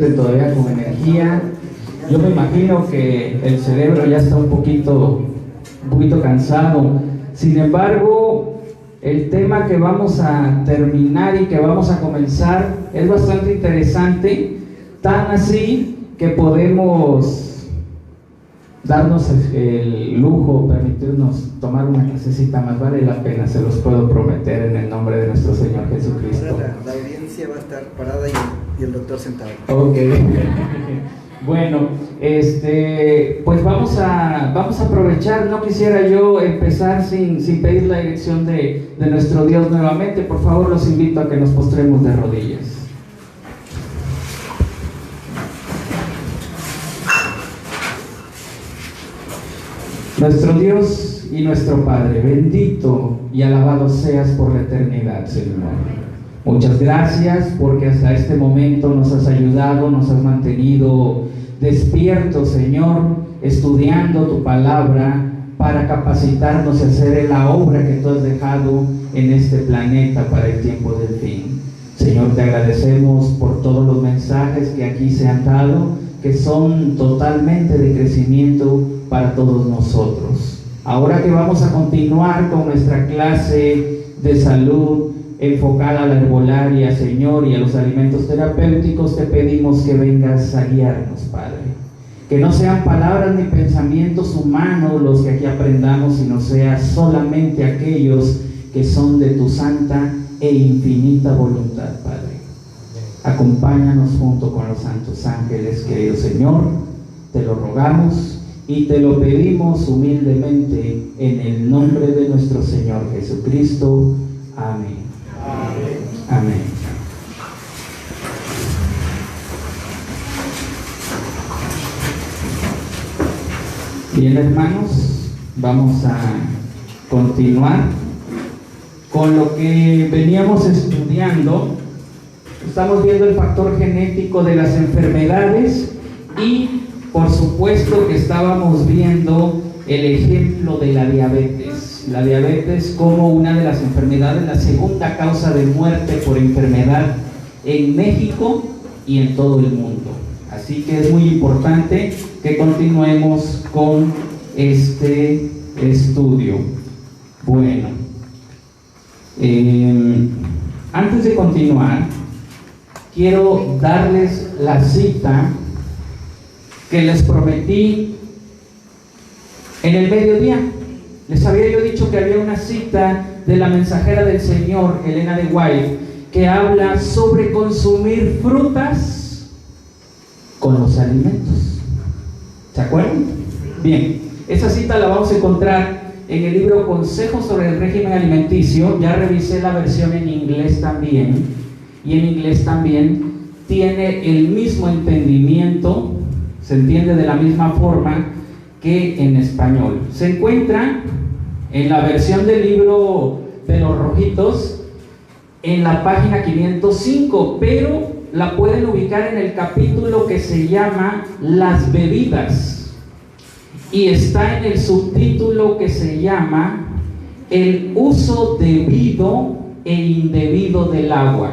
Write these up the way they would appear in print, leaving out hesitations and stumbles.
Todavía con energía. Yo me imagino que el cerebro ya está un poquito cansado. Sin embargo, el tema que vamos a terminar y que vamos a comenzar es bastante interesante, tan así que podemos darnos el lujo, permitirnos tomar una clasecita más. Vale la pena, se los puedo prometer en el nombre de nuestro Señor Jesucristo. La audiencia va a estar parada y el doctor sentado. Ok. Bueno, pues vamos a aprovechar. No quisiera yo empezar sin pedir la dirección de nuestro Dios nuevamente. Por favor, los invito a que nos postremos de rodillas. Nuestro Dios y nuestro Padre, bendito y alabado seas por la eternidad, Señor. Muchas gracias porque hasta este momento nos has ayudado, nos has mantenido despiertos, Señor, estudiando tu palabra para capacitarnos y hacer la obra que tú has dejado en este planeta para el tiempo del fin. Señor, te agradecemos por todos los mensajes que aquí se han dado, que son totalmente de crecimiento para todos nosotros. Ahora que vamos a continuar con nuestra clase de salud enfocada a la herbolaria, Señor, y a los alimentos terapéuticos, te pedimos que vengas a guiarnos, Padre. Que no sean palabras ni pensamientos humanos los que aquí aprendamos, sino sea solamente aquellos que son de tu santa e infinita voluntad, Padre. Acompáñanos junto con los santos ángeles, querido Señor, te lo rogamos y te lo pedimos humildemente en el nombre de nuestro Señor Jesucristo. Amén. Amén. Bien, hermanos, vamos a continuar con lo que veníamos estudiando. Estamos viendo el factor genético de las enfermedades y, por supuesto, que estábamos viendo el ejemplo de la diabetes. La diabetes como una de las enfermedades, la segunda causa de muerte por enfermedad en México y en todo el mundo. Así que es muy importante que continuemos con este estudio. Bueno, antes de continuar, quiero darles la cita que les prometí en el mediodía. Les había yo dicho que había una cita de la mensajera del Señor, Elena de White, que habla sobre consumir frutas con los alimentos. ¿Se acuerdan? Bien, esa cita la vamos a encontrar en el libro Consejos sobre el régimen alimenticio. Ya revisé la versión en inglés también, y en inglés también tiene el mismo entendimiento, se entiende de la misma forma que en español. Se encuentra en la versión del libro de los rojitos en la página 505, pero la pueden ubicar en el capítulo que se llama Las bebidas, y está en el subtítulo que se llama El uso debido e indebido del agua.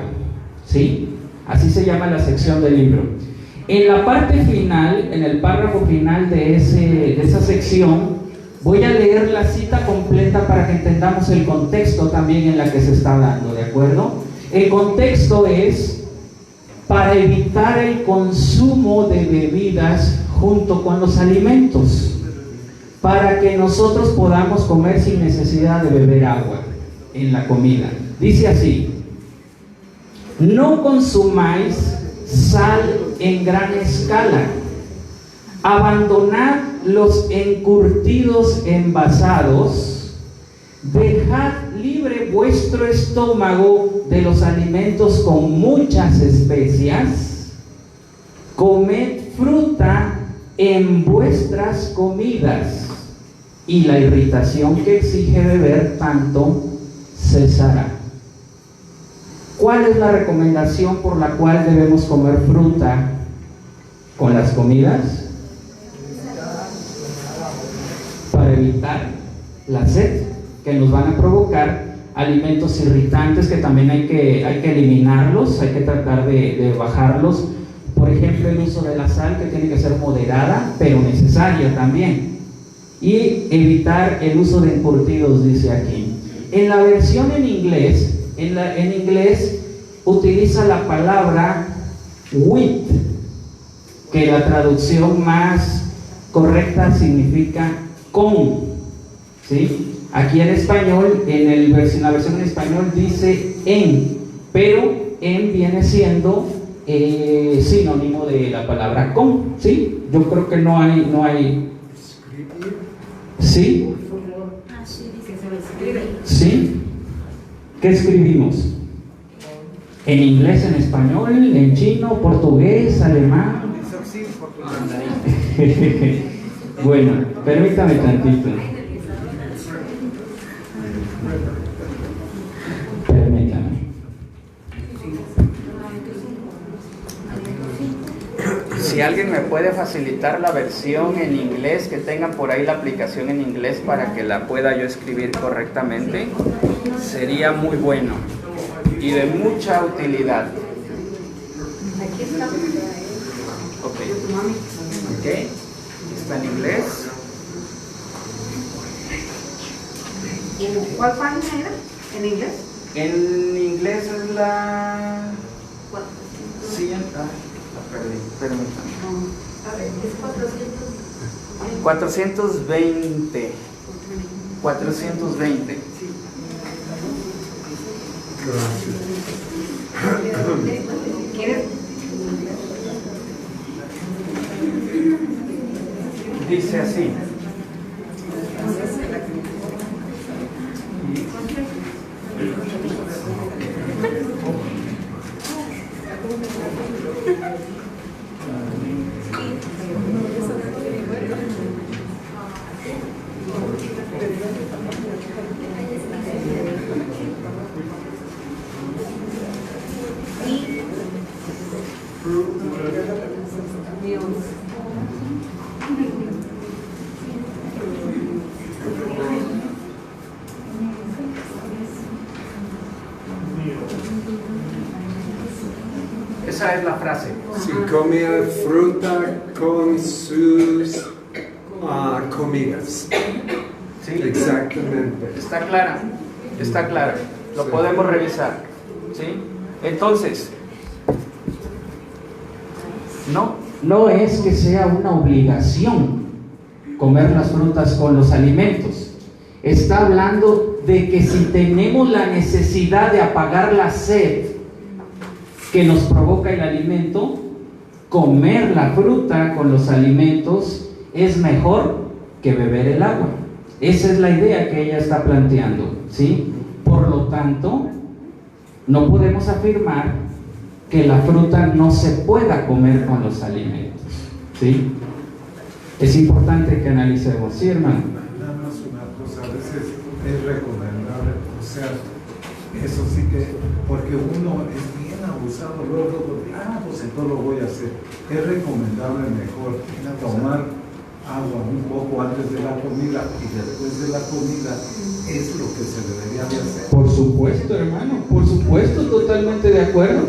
¿Sí? Así se llama la sección del libro. En la parte final, en el párrafo final de esa sección, voy a leer la cita completa para que entendamos el contexto también en la que se está dando, ¿de acuerdo? El contexto es para evitar el consumo de bebidas junto con los alimentos, para que nosotros podamos comer sin necesidad de beber agua en la comida. Dice así: no consumáis sal en gran escala, abandonad los encurtidos envasados, dejad libre vuestro estómago de los alimentos con muchas especias, comed fruta en vuestras comidas, y la irritación que exige beber tanto cesará. ¿Cuál es la recomendación por la cual debemos comer fruta con las comidas? Para evitar la sed que nos van a provocar alimentos irritantes, que también hay que eliminarlos, hay que tratar de bajarlos. Por ejemplo, el uso de la sal, que tiene que ser moderada, pero necesaria también. Y evitar el uso de encurtidos, dice aquí. En la versión en inglés, en inglés utiliza la palabra with, que la traducción más correcta significa con, ¿sí? Aquí en español, en la versión en español dice en, pero en viene siendo sinónimo de la palabra con, ¿sí? Yo creo que no hay. ¿Sí? ¿Sí? ¿Qué escribimos? ¿En inglés, en español, en chino, portugués, alemán? Bueno, permítame tantito. Permítame. Si alguien me puede facilitar la versión en inglés, que tengan por ahí la aplicación en inglés para que la pueda yo escribir correctamente, sería muy bueno y de mucha utilidad. Aquí está. Ok. Está en inglés. ¿En cuál página era? ¿En inglés? En inglés es la... ¿Cuál? siguiente. La perdí. Permítame. A ver, es 420. 420. ¿Quieres? Dice así. Esa es la frase. Si comía fruta con sus comidas. ¿Sí? Exactamente. Está clara. Está clara. Lo Sí. podemos revisar. ¿Sí? Entonces, no es que sea una obligación comer las frutas con los alimentos. Está hablando de que si tenemos la necesidad de apagar la sed que nos provoca el alimento, comer la fruta con los alimentos es mejor que beber el agua. Esa es la idea que ella está planteando, ¿sí? Por lo tanto, no podemos afirmar que la fruta no se pueda comer con los alimentos, ¿sí? Es importante que analicemos, ¿sí, hermano? Nada más una cosa, a veces es recomendable, o sea, eso sí que, porque uno es bien abusado, luego, pues entonces lo voy a hacer. Es recomendable mejor tomar agua un poco antes de la comida y después de la comida, es lo que se debería de hacer. Por supuesto, hermano, por supuesto, totalmente de acuerdo.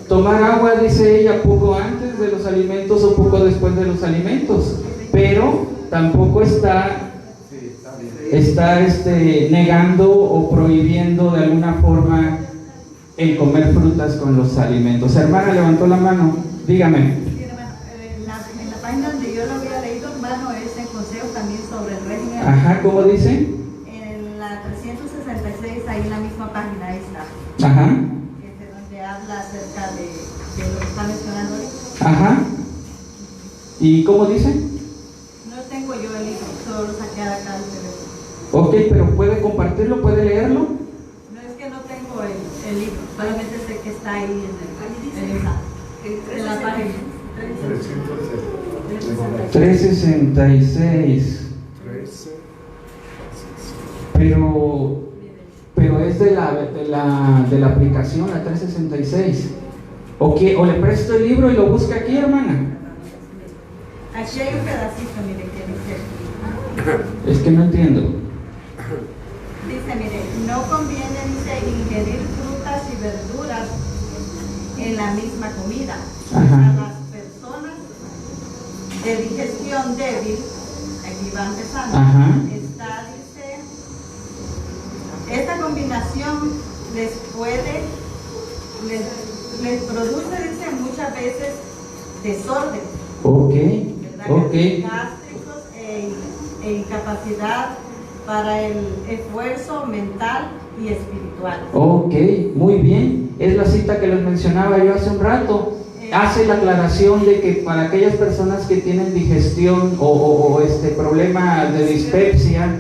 Tomar agua, dice ella, poco antes de los alimentos o poco después de los alimentos, pero tampoco está negando o prohibiendo de alguna forma el comer frutas con los alimentos. Hermana, levantó la mano, dígame. Sí, hermano, en la página donde yo lo había leído, hermano, es el consejo también sobre el régimen. Ajá, ¿cómo dice? En la 366, ahí en la misma página, ahí está. Ajá, Donde habla acerca de lo que está mencionando ahí. ajá. ¿Y cómo dice? No tengo yo el libro, solo lo saqué de acá del teléfono. Ok, pero ¿puede compartirlo? ¿Puede leerlo? No es que no tengo el libro, solamente sé que está ahí en la página. 366. Pero es de la aplicación, la 366. O le presto el libro y lo busca aquí, hermana. Aquí hay un pedacito, mire, que dice. Es que no entiendo. Dice, mire, no conviene, dice, ingerir frutas y verduras en la misma comida. Ajá. Las combinación débil, aquí va empezando, Ajá. dice, esta combinación les produce, dice, muchas veces desorden, Ok, ¿verdad? ok. Gástricos e incapacidad para el esfuerzo mental y espiritual. Ok, muy bien. Es la cita que les mencionaba yo hace un rato. Hace la aclaración de que para aquellas personas que tienen digestión o problema de dispepsia,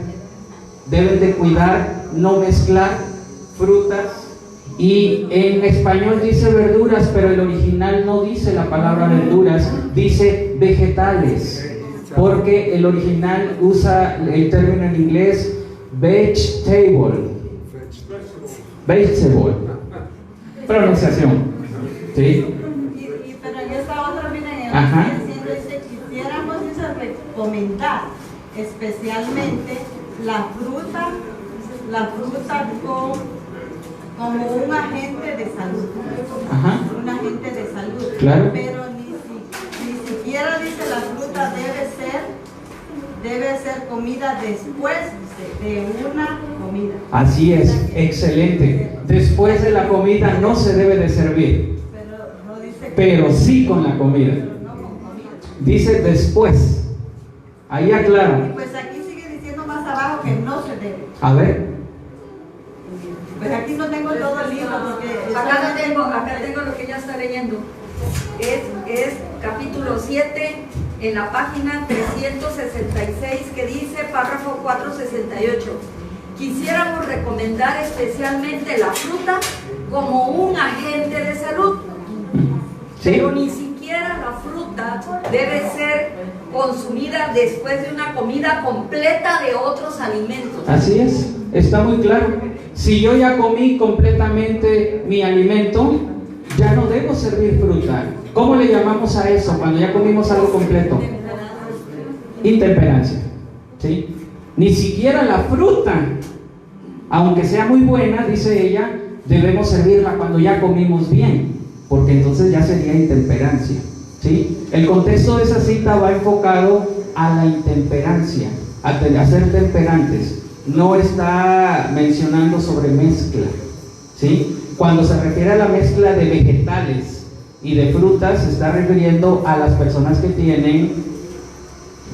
deben de cuidar, no mezclar frutas. Y en español dice verduras, pero el original no dice la palabra verduras, dice vegetales. Porque el original usa el término en inglés vegetable. Vegetable. Pronunciación. ¿Sí? Pero en esta otra, miren, Ajá. quisiéramos recomendar especialmente la fruta como un agente de salud. Ajá. Un agente de salud. Claro. Pero ni siquiera dice la fruta debe ser comida después de una comida. Así es, excelente. Después de la comida no se debe de servir, Pero no dice pero sí con la comida. no con comida. Dice después. Ahí aclara. Pues aquí sigue diciendo más abajo que no se debe. A ver. Pues aquí no tengo todo el libro porque Acá tengo lo que ella está leyendo. Es capítulo 7 en la página 366 que dice párrafo 468. Quisiéramos recomendar especialmente la fruta como un agente de salud, ¿Sí? pero ni siquiera la fruta debe ser consumida después de una comida completa de otros alimentos. Así es, está muy claro. Si yo ya comí completamente mi alimento, ya no debo servir fruta. ¿Cómo le llamamos a eso cuando ya comimos algo completo? Intemperancia. ¿Sí? Ni siquiera la fruta, aunque sea muy buena, dice ella, debemos servirla cuando ya comimos bien, porque entonces ya sería intemperancia. ¿Sí? El contexto de esa cita va enfocado a la intemperancia, a ser temperantes. No está mencionando sobre mezcla. ¿Sí? Cuando se refiere a la mezcla de vegetales y de frutas, se está refiriendo a las personas que tienen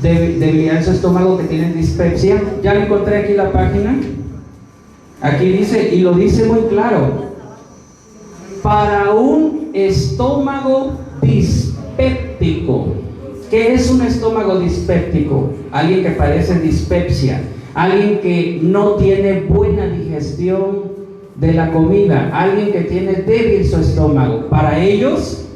debilidad en su estómago, que tienen dispepsia. Ya encontré aquí la página. Aquí dice, y lo dice muy claro: para un estómago dispéptico. ¿Qué es un estómago dispéptico? Alguien que padece dispepsia, alguien que no tiene buena digestión de la comida, alguien que tiene débil su estómago. Para ellos,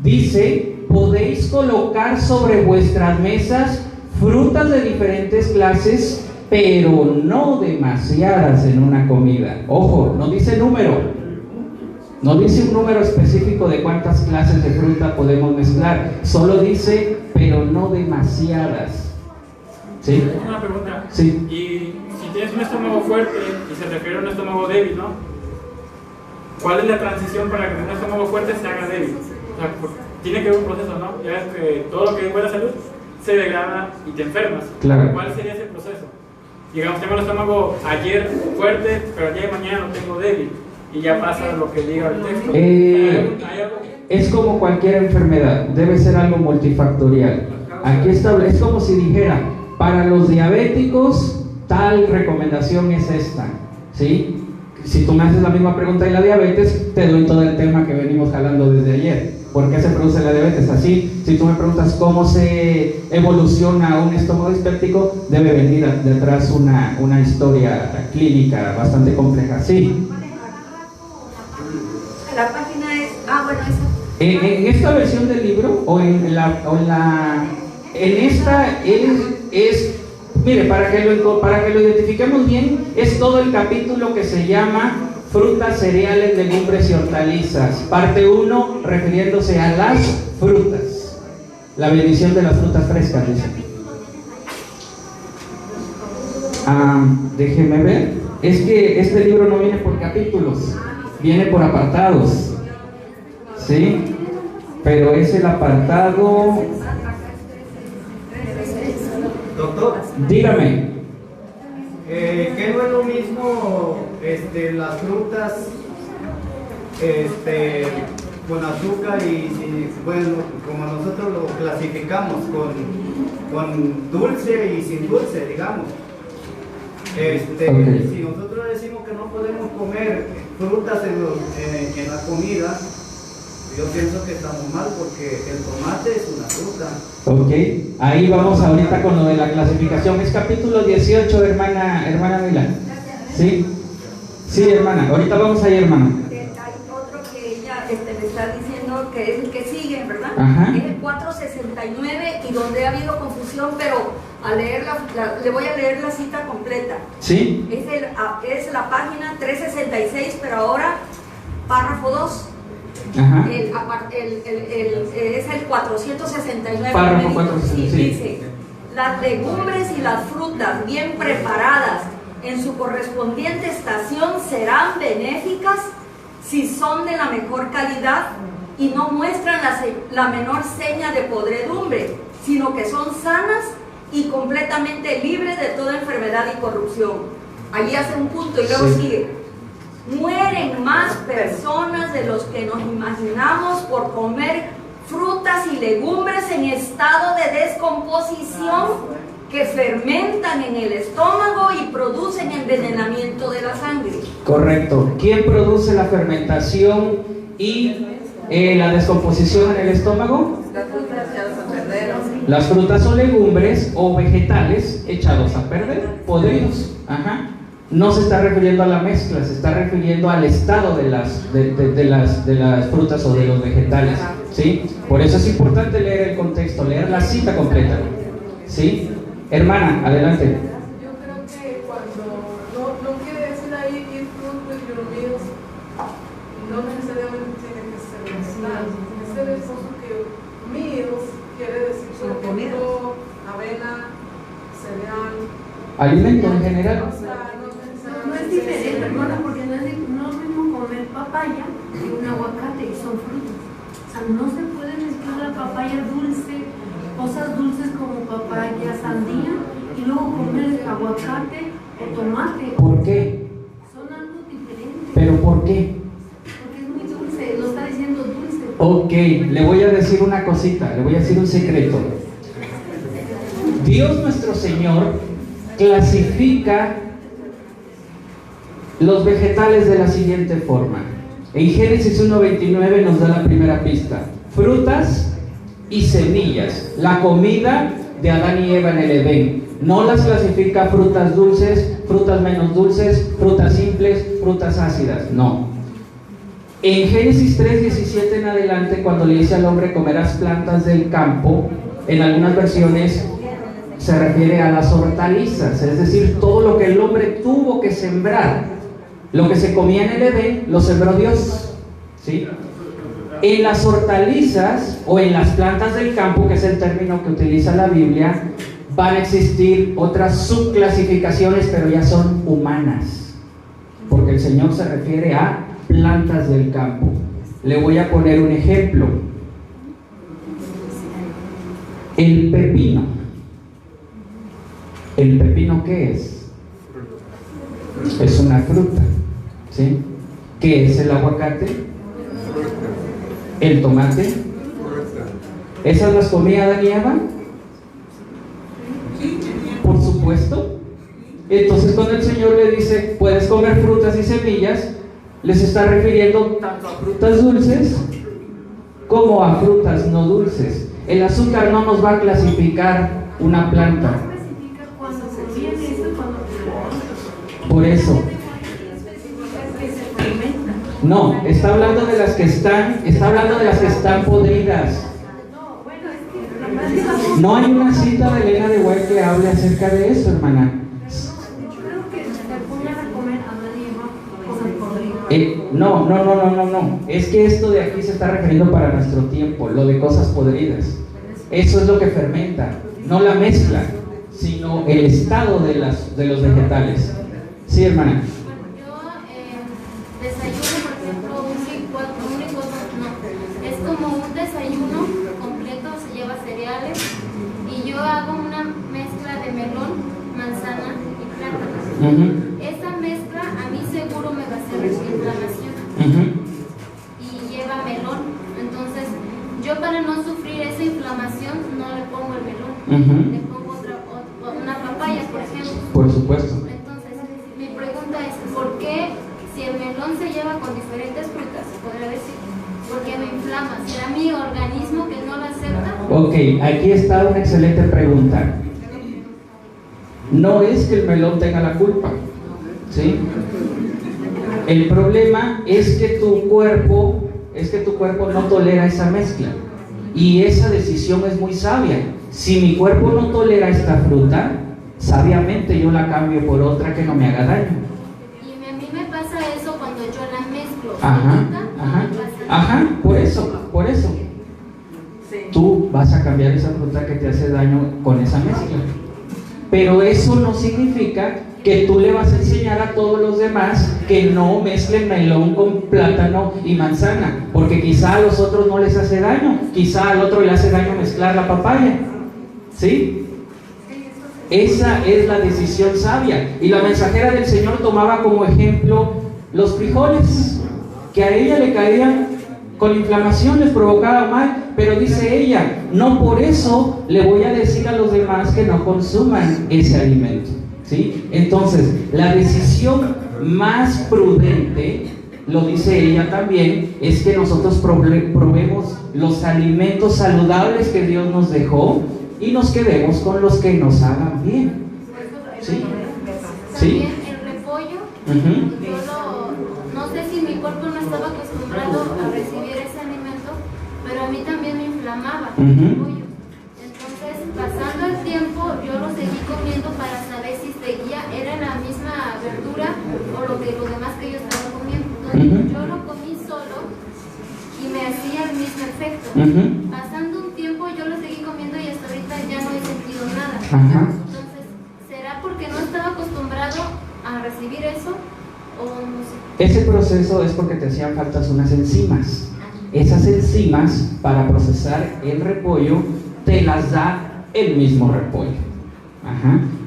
dice, podéis colocar sobre vuestras mesas frutas de diferentes clases, pero no demasiadas en una comida. Ojo, no dice número. No dice un número específico de cuántas clases de fruta podemos mezclar. Solo dice, pero no demasiadas. ¿Sí? Una pregunta. Sí. Y si tienes un estómago fuerte y se refiere a un estómago débil, ¿no? ¿Cuál es la transición para que un estómago fuerte se haga débil? O sea, tiene que haber un proceso, ¿no? Ya es que todo lo que es buena salud se degrada y te enfermas. Claro. ¿Cuál sería ese proceso? Digamos, tengo el estómago ayer fuerte, pero ayer y mañana lo tengo débil. Y ya pasa lo que diga el texto. ¿Hay algo? Es como cualquier enfermedad, debe ser algo multifactorial. Aquí es como si dijera, para los diabéticos, tal recomendación es esta. ¿Sí? Si tú me haces la misma pregunta de la diabetes, te doy todo el tema que venimos jalando desde ayer. ¿Por qué se produce la diabetes? Así, si tú me preguntas cómo se evoluciona un estómago dispéptico, debe venir detrás una historia clínica bastante compleja. Sí. La página es, bueno, esa. En esta versión del libro, en esta es, mire, para que lo identifiquemos bien, es todo el capítulo que se llama Frutas, Cereales, Legumbres y Hortalizas. Parte 1, refiriéndose a las frutas. La bendición de las frutas frescas, dice. Déjeme ver. Es que este libro no viene por capítulos, viene por apartados. ¿Sí? Pero es el apartado Pastor, Dígame. que no es lo mismo las frutas con azúcar y bueno, como nosotros lo clasificamos con dulce y sin dulce, digamos. Ok. Si nosotros decimos que no podemos comer frutas en la comida, yo pienso que estamos mal porque el tomate es una fruta. Ok, ahí vamos ahorita con lo de la clasificación. Es capítulo 18, hermana Mila. ¿Sí? Sí, hermana. Ahorita vamos ahí, hermana. Hay otro que ella le está diciendo que es el que sigue, ¿verdad? Ajá. Es el 469 y donde ha habido confusión, pero al leer le voy a leer la cita completa. ¿Sí? Es la página 366, pero ahora párrafo 2. Ajá. Es el 469. Párrafo Sí, 469, sí. dice: las legumbres y las frutas bien preparadas en su correspondiente estación serán benéficas si son de la mejor calidad y no muestran la menor seña de podredumbre, sino que son sanas y completamente libres de toda enfermedad y corrupción. Allí hace un punto y luego Sí. sigue: mueren más personas de los que nos imaginamos por comer frutas y legumbres en estado de descomposición que fermentan en el estómago y producen envenenamiento de la sangre. Correcto. ¿Quién produce la fermentación y la descomposición en el estómago? Las frutas o legumbres o vegetales echados a perder, podridos. Ajá. No se está refiriendo a la mezcla, se está refiriendo al estado de las frutas o de los vegetales. ¿Sí? Por eso es importante leer el contexto, leer la cita completa. ¿Sí? Hermana, adelante. Yo creo que cuando no quiere decir ahí eat fruit with your meals, no necesariamente tiene que ser vegetal, tiene que ser eso que meals quiere decir por ejemplo avena, cereal, Alimento en general. o sea, No es diferente, hermana, porque no es lo mismo comer papaya que un aguacate, y son frutas. O sea, no se puede mezclar la papaya dulce, cosas dulces como papaya, sandía, y luego comer aguacate o tomate. ¿Por qué? Son algo diferente. ¿Pero por qué? Porque es muy dulce, lo está diciendo dulce. Ok, le voy a decir una cosita, le voy a decir un secreto. Dios nuestro Señor clasifica los vegetales de la siguiente forma. En Génesis 1:29 nos da la primera pista: frutas y semillas, la comida de Adán y Eva en el Edén. No las clasifica frutas dulces, frutas menos dulces, frutas simples, frutas ácidas, no. En Génesis 3:17 en adelante, cuando le dice al hombre comerás plantas del campo, en algunas versiones se refiere a las hortalizas, es decir, todo lo que el hombre tuvo que sembrar. Lo que se comía en el Edén lo sembró Dios, ¿sí? En las hortalizas o en las plantas del campo, que es el término que utiliza la Biblia, van a existir otras subclasificaciones, pero ya son humanas, porque el Señor se refiere a plantas del campo. Le voy a poner un ejemplo: el pepino. ¿El pepino qué es? Es una fruta, ¿sí? ¿Qué es el aguacate? ¿El tomate? ¿Esas las comía Adán y Eva? Por supuesto. Entonces cuando el Señor le dice puedes comer frutas y semillas, les está refiriendo tanto a frutas dulces como a frutas no dulces. El azúcar no nos va a clasificar una planta. Por eso. No, está hablando de las que están podridas. No hay una cita de Elena de White que hable acerca de eso, hermana. No. Es que esto de aquí se está refiriendo para nuestro tiempo, lo de cosas podridas. Eso es lo que fermenta, no la mezcla, sino el estado de los vegetales. Sí, hermana. Yo desayuno, por ejemplo, un licuado, no, es como un desayuno completo, se lleva cereales y yo hago una mezcla de melón esa mezcla a mí seguro me va a hacer inflamación y lleva melón. Entonces, yo para no sufrir esa inflamación no le pongo el melón, le pongo una papaya, por ejemplo. Por supuesto. Entonces, mi pregunta es, ¿por qué si el melón se lleva con diferentes frutas, podría decir, por qué me inflama? ¿Será mi organismo que no lo acepta? Ok, aquí está una excelente pregunta. No es que el melón tenga la culpa, ¿sí? El problema es que tu cuerpo no tolera esa mezcla. Y esa decisión es muy sabia. Si mi cuerpo no tolera esta fruta, sabiamente yo la cambio por otra que no me haga daño. Y a mí me pasa eso cuando yo la mezclo. Por eso. Tú vas a cambiar esa fruta que te hace daño con esa mezcla. Pero eso no significa que tú le vas a enseñar a todos los demás que no mezclen melón con plátano y manzana, porque quizá a los otros no les hace daño, quizá al otro le hace daño mezclar la papaya, ¿sí? Esa es la decisión sabia. Y la mensajera del Señor tomaba como ejemplo los frijoles, que a ella le caían con inflamación, les provocaba mal, pero dice ella, no por eso le voy a decir a los demás que no consuman ese alimento, ¿sí? Entonces, la decisión más prudente, lo dice ella también, es que nosotros probemos los alimentos saludables que Dios nos dejó y nos quedemos con los que nos hagan bien, ¿sí? También el repollo, no sé si mi cuerpo no estaba acostumbrado a recibir ese alimento, pero a mí también me inflamaba el repollo. Entonces, pasando el tiempo, yo lo seguí comiendo para saber si seguía, era la misma verdura o lo demás que yo estaba comiendo. Entonces, yo lo comí solo y me hacía el mismo efecto. Pasando un tiempo, yo lo seguí comiendo y hasta ahorita ya no he sentido nada. Entonces, ¿será porque no estaba acostumbrado a recibir eso? O no sé. Ese proceso es porque te hacían falta unas enzimas. Esas enzimas para procesar el repollo te las da el mismo repollo.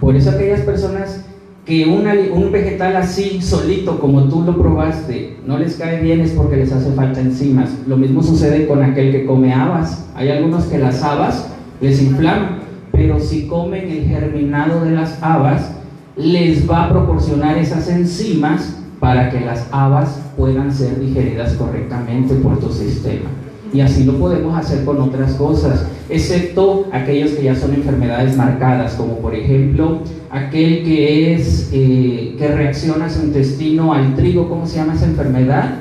Por eso aquellas personas que un vegetal así solito como tú lo probaste no les cae bien es porque les hace falta enzimas. Lo mismo sucede con aquel que come habas. Hay algunos que las habas les inflaman, pero si comen el germinado de las habas les va a proporcionar esas enzimas para que las habas puedan ser digeridas correctamente por tu sistema. Y así lo podemos hacer con otras cosas, excepto aquellos que ya son enfermedades marcadas, como por ejemplo aquel que reacciona su intestino al trigo. ¿Cómo se llama esa enfermedad?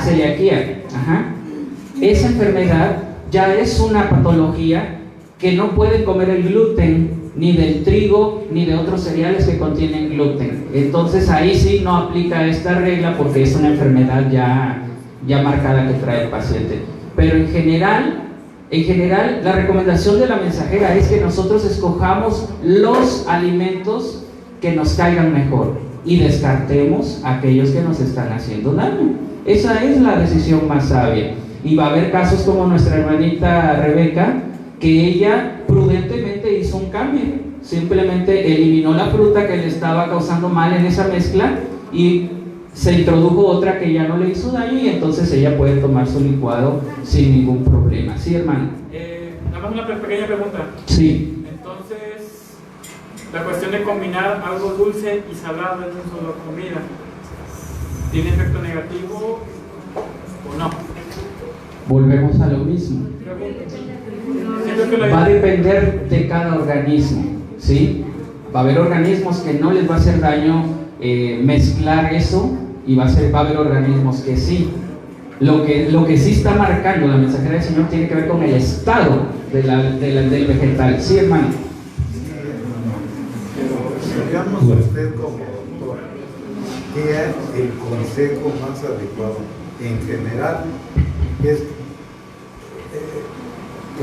Celiaquía. Esa enfermedad ya es una patología que no pueden comer el gluten ni del trigo ni de otros cereales que contienen gluten. Entonces ahí sí no aplica esta regla porque es una enfermedad ya marcada que trae el paciente. Pero en general la recomendación de la mensajera es que nosotros escojamos los alimentos que nos caigan mejor y descartemos aquellos que nos están haciendo daño. Esa es la decisión más sabia. Y va a haber casos como nuestra hermanita Rebeca, que ella prudentemente hizo un cambio, simplemente eliminó la fruta que le estaba causando mal en esa mezcla y se introdujo otra que ya no le hizo daño, y entonces ella puede tomar su licuado sin ningún problema. ¿Sí, hermano? Nada más una pequeña pregunta. Sí. Entonces, la cuestión de combinar algo dulce y salado en una sola comida, ¿tiene efecto negativo o no? Volvemos a lo mismo. Va a depender de cada organismo, ¿sí? Va a haber organismos que no les va a hacer daño mezclar eso, y va a haber organismos que sí. Lo que sí está marcando la mensajera del Señor tiene que ver con el estado del vegetal. ¿Sí, hermano? Digamos a usted como doctor, ¿qué es el consejo más adecuado? En general, es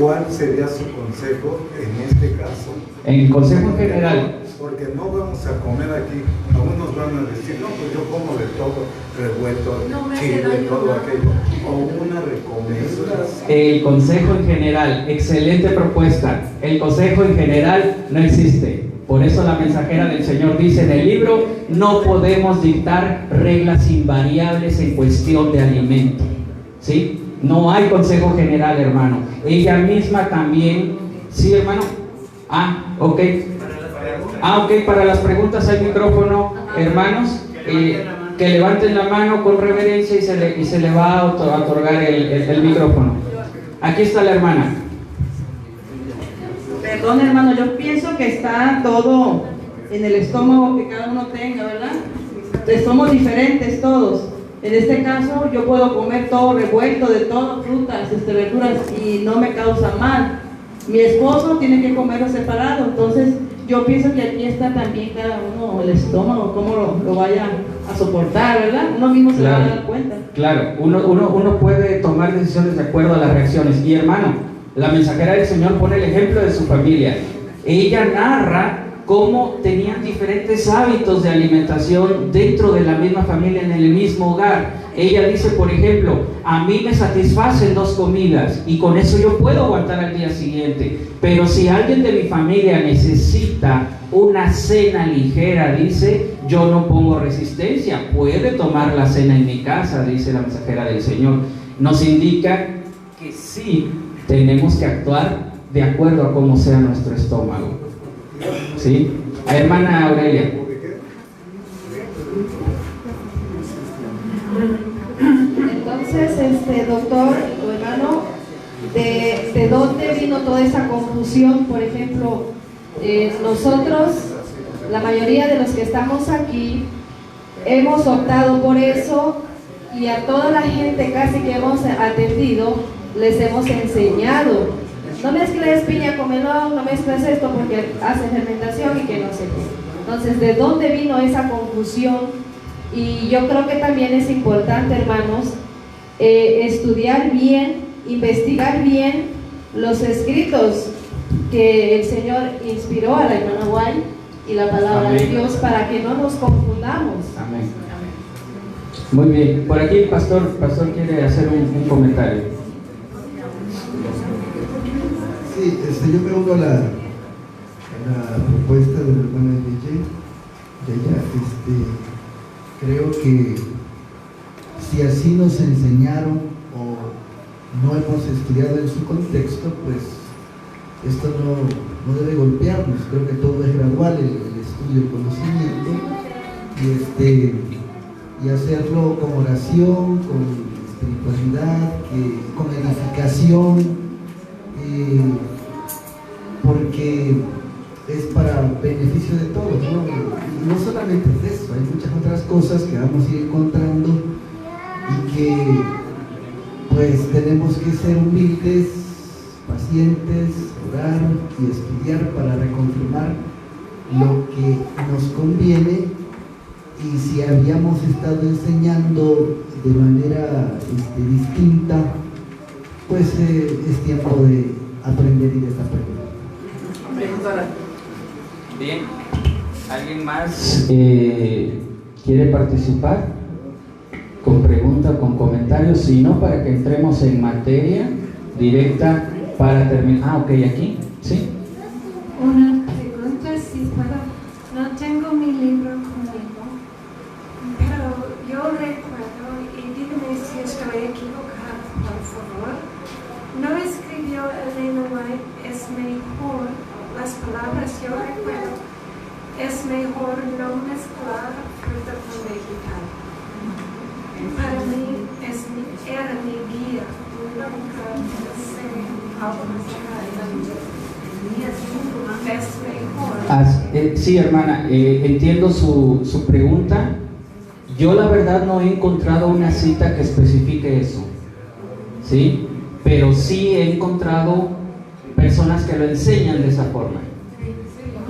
¿cuál sería su consejo en este caso? En el consejo en general. Porque no vamos a comer aquí, algunos van a decir, no, pues yo como de todo, revuelto, chile, todo aquello, o una recomendación. El consejo en general, excelente propuesta. El consejo en general no existe. Por eso la mensajera del Señor dice en el libro, no podemos dictar reglas invariables en cuestión de alimento. ¿Sí? No hay consejo general, hermano. Ella misma también, ¿sí, hermano? Ok. Ok, para las preguntas hay micrófono, hermanos. Que levanten la mano con reverencia y se le va a otorgar el micrófono. Aquí está la hermana. Perdón, hermano, yo pienso que está todo en el estómago que cada uno tenga, ¿verdad? Somos diferentes todos. En este caso, yo puedo comer todo revuelto, de todo, frutas, verduras, y no me causa mal. Mi esposo tiene que comerlo separado, entonces yo pienso que aquí está también cada uno, el estómago, cómo lo vaya a soportar, ¿verdad? Uno mismo se va a dar cuenta. Claro, uno puede tomar decisiones de acuerdo a las reacciones. Y hermano, la mensajera del Señor pone el ejemplo de su familia. Ella narra cómo tenían diferentes hábitos de alimentación dentro de la misma familia, en el mismo hogar. Ella dice, por ejemplo, a mí me satisfacen 2 comidas y con eso yo puedo aguantar al día siguiente. Pero si alguien de mi familia necesita una cena ligera, dice, yo no pongo resistencia, puede tomar la cena en mi casa, dice la mensajera del Señor. Nos indica que sí tenemos que actuar de acuerdo a cómo sea nuestro estómago. ¿Sí? Hermana Aurelia. Entonces, doctor o hermano, ¿de dónde vino toda esa confusión? Por ejemplo, nosotros, la mayoría de los que estamos aquí, hemos optado por eso, y a toda la gente casi que hemos atendido, les hemos enseñado: no mezcles piña con melón, no mezcles esto porque hace fermentación y que no sé qué. Entonces, ¿de dónde vino esa confusión? Y yo creo que también es importante, hermanos, estudiar bien, investigar bien los escritos que el Señor inspiró a la hermana White y la palabra Amén. de Dios, para que no nos confundamos. Amén. Muy bien. Por aquí el pastor quiere hacer un comentario. Sí, yo me uno a la propuesta de la hermana de ella. Creo que si así nos enseñaron o no hemos estudiado en su contexto, pues esto no debe golpearnos. Creo que todo es gradual, el estudio, el conocimiento, y hacerlo con oración, con espiritualidad, con edificación, porque es para beneficio de todos, ¿no? Y no solamente es eso, hay muchas otras cosas que vamos a ir encontrando y que pues tenemos que ser humildes, pacientes, orar y estudiar para reconfirmar lo que nos conviene. Y si habíamos estado enseñando de manera distinta, pues es tiempo de aprender y desaprender. Bien, ¿alguien más quiere participar? Con pregunta, con comentarios, si no, para que entremos en materia directa para terminar. Ok, aquí, ¿sí? Una pregunta, si puedo. No tengo mi libro conmigo, pero yo recuerdo, y dígame si estoy equivocada, por favor, no escribió Elena White, es mejor, las palabras yo recuerdo, es mejor no mezclar fruta con vegetal. Para mí era mi guía, nunca sé algo más. Es mejor. Sí, hermana, entiendo su pregunta. Yo la verdad no he encontrado una cita que especifique eso, ¿sí? Pero sí he encontrado personas que lo enseñan de esa forma,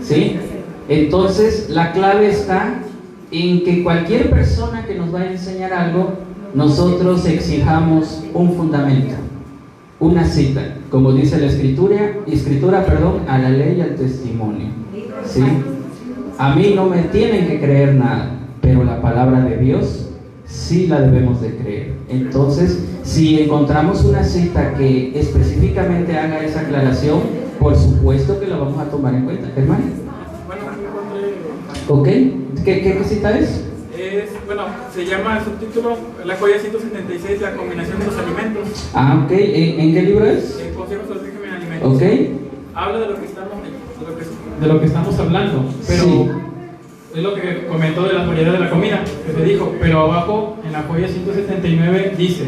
¿sí? Entonces la clave está en que cualquier persona que nos vaya a enseñar algo, nosotros exijamos un fundamento, una cita, como dice la escritura, a la ley y al testimonio. ¿Sí? A mí no me tienen que creer nada, pero la palabra de Dios sí la debemos de creer. Entonces, si encontramos una cita que específicamente haga esa aclaración, por supuesto que la vamos a tomar en cuenta, hermano. ¿Ok? ¿Qué cita es? Se llama el subtítulo, la joya 176, la combinación de los alimentos. Ah, ok. ¿En qué libro es? El Consejo sobre el régimen alimenticio. Ok. Habla de lo que estamos hablando, pero sí, es lo que comentó de la variedad de la comida, que se dijo, pero abajo, en la joya 179, dice,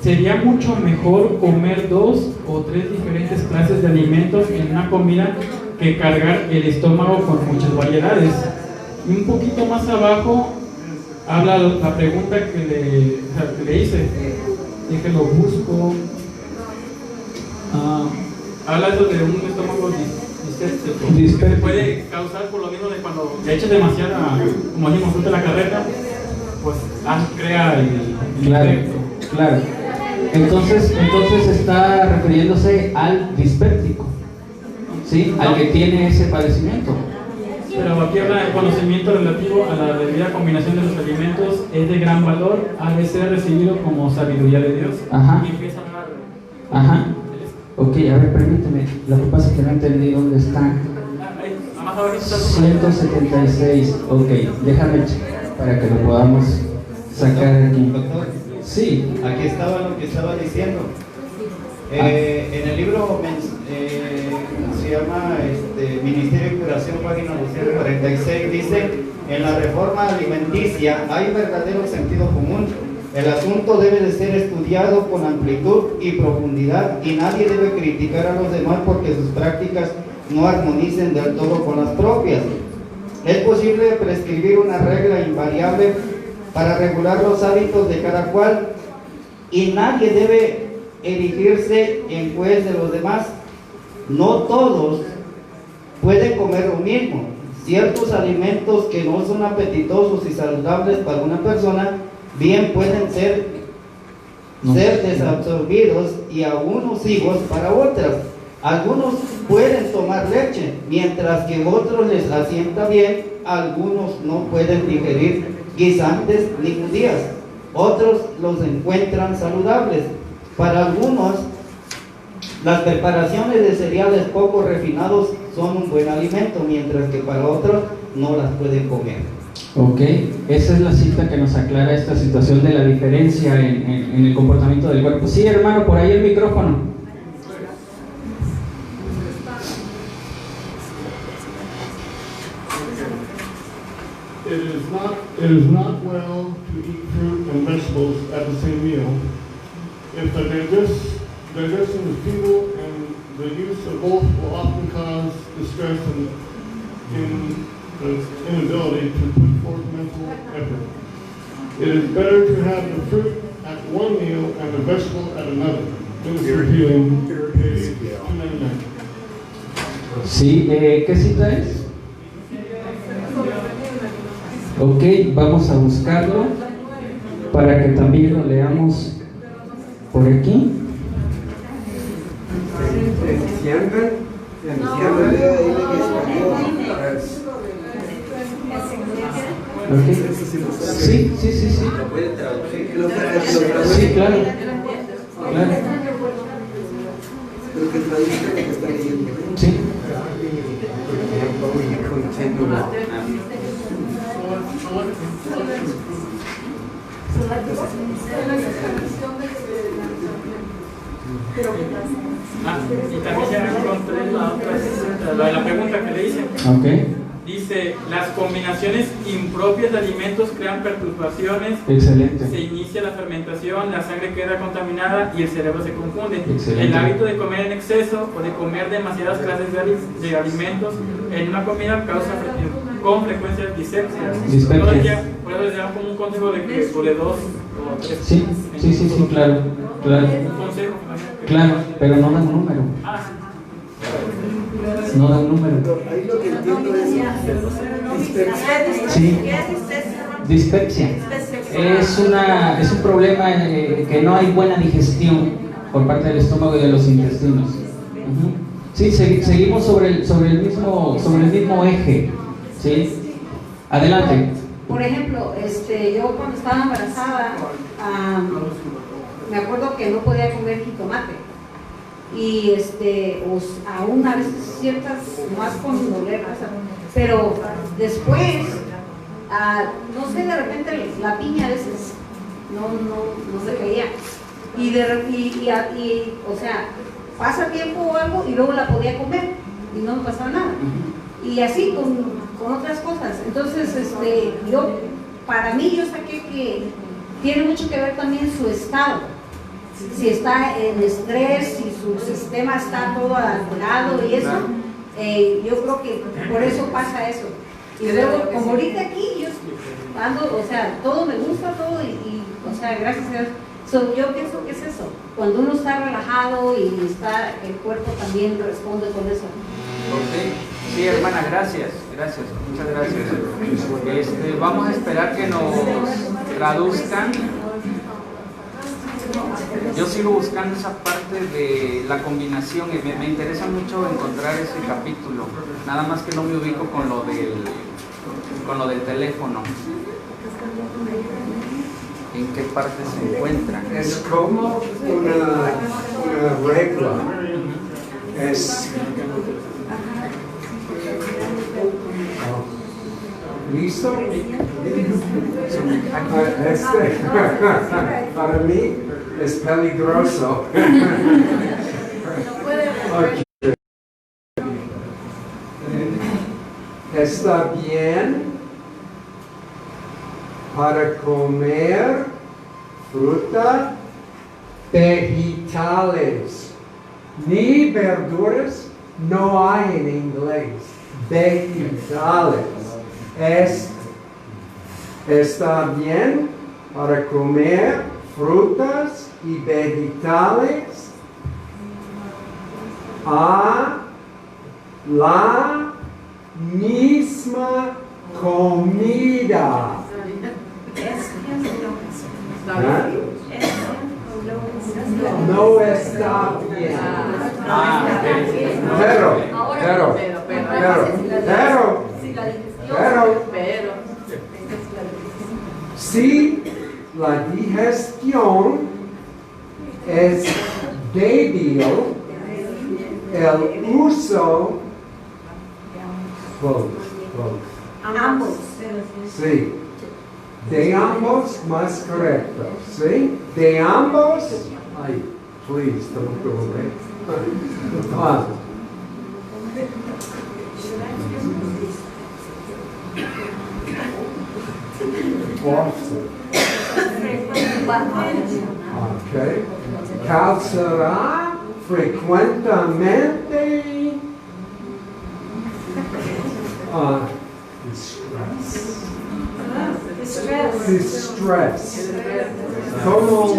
sería mucho mejor comer 2 o 3 diferentes clases de alimentos en una comida que cargar el estómago con muchas variedades. Y un poquito más abajo habla la pregunta que le hice, dije lo busco, habla de un estómago diséptico, que puede causar por lo mismo de cuando le echas demasiada, como decimos, fruta a la carreta, pues crea el efecto. Claro. Entonces está refiriéndose al dispéptico, ¿sí? Al que tiene ese padecimiento. Pero aquí habla del conocimiento relativo a la debida combinación de los alimentos, es de gran valor, ha de ser recibido como sabiduría de Dios. Ajá. Y empieza a hablar. Ajá. Ok, a ver, permíteme. Lo que pasa es que no entendí dónde está. 176. Ok, déjame para que lo podamos sacar aquí. Doctor, sí. Aquí estaba lo que estaba diciendo. En el libro se llama Ministerio de Curación, página 246, dice: en la reforma alimenticia hay verdadero sentido común. El asunto debe de ser estudiado con amplitud y profundidad, y nadie debe criticar a los demás porque sus prácticas no armonicen del todo con las propias. Es posible prescribir una regla invariable para regular los hábitos de cada cual, y nadie debe erigirse en juez de los demás. No todos pueden comer lo mismo. Ciertos alimentos que no son apetitosos y saludables para una persona bien pueden ser desabsorbidos y aún nocivos para otras. Algunos pueden tomar leche, mientras que otros les asienta bien. Algunos no pueden digerir guisantes ni judías, otros los encuentran saludables. Para algunos, las preparaciones de cereales poco refinados son un buen alimento, mientras que para otros no las pueden comer. Ok, esa es la cita que nos aclara esta situación de la diferencia en el comportamiento del cuerpo. Sí, hermano, por ahí el micrófono. It is not well to eat fruit and vegetables at the same meal. If the digestion is feeble, and the use of both will often cause distress and inability to put forth mental effort. It is better to have the fruit at one meal and the vegetable at another. Minister Healing, page 299. Sí, ¿qué cita es? Ok, vamos a buscarlo para que también lo leamos por aquí. Okay. Sí. ¿Lo puede traducir? Sí, claro. Sí. Y también ya encontré la pregunta que le hice. Okay. Dice, las combinaciones impropias de alimentos crean perturbaciones. Excelente. Se inicia la fermentación, la sangre queda contaminada y el cerebro se confunde. Excelente. El hábito de comer en exceso o de comer demasiadas clases de alimentos en una comida causa con frecuencia dispepsia. Por eso les damos como un consejo de que sobre 2 o 3. Sí, claro. Un consejo. Claro, pero no da un número. No da un número. Ahí lo que entiendo es dispepsia. Sí. Dispepsia. Es un problema que no hay buena digestión por parte del estómago y de los intestinos. Sí, seguimos sobre el mismo eje. ¿Sí? Adelante. Por ejemplo, yo cuando estaba embarazada, me acuerdo que no podía comer jitomate. Y aún a veces ciertas, más con doler, pero después, no sé, de repente la piña a veces no se caía. O sea, pasa tiempo o algo y luego la podía comer y no me pasaba nada. Y así con otras cosas. Entonces, para mí yo saqué que tiene mucho que ver también su estado. Si está en estrés, si su sistema está todo alterado y eso, yo creo que por eso pasa eso. Y luego, como ahorita aquí, yo ando, o sea, todo me gusta, todo, o sea, gracias a Dios. Yo pienso que es eso, cuando uno está relajado y el cuerpo también responde con eso. Sí, hermana, gracias, muchas gracias. Vamos a esperar que nos traduzcan. Yo sigo buscando esa parte de la combinación y me interesa mucho encontrar ese capítulo, nada más que no me ubico con lo del teléfono. ¿En qué parte se encuentra? Es como una regla. ¿Listo? Para mí es peligroso. Okay. ¿Está bien para comer fruta, vegetales? Ni verduras no hay en inglés. Vegetales. ¿Está bien para comer frutas y vegetales a la misma comida? No está bien. Pero, si la digestión es débil, el uso ambos. Sí, de ambos más correcto. ¿Sí? De ambos. Ay, please don't go away. Okay. Causará frecuentemente distress. Como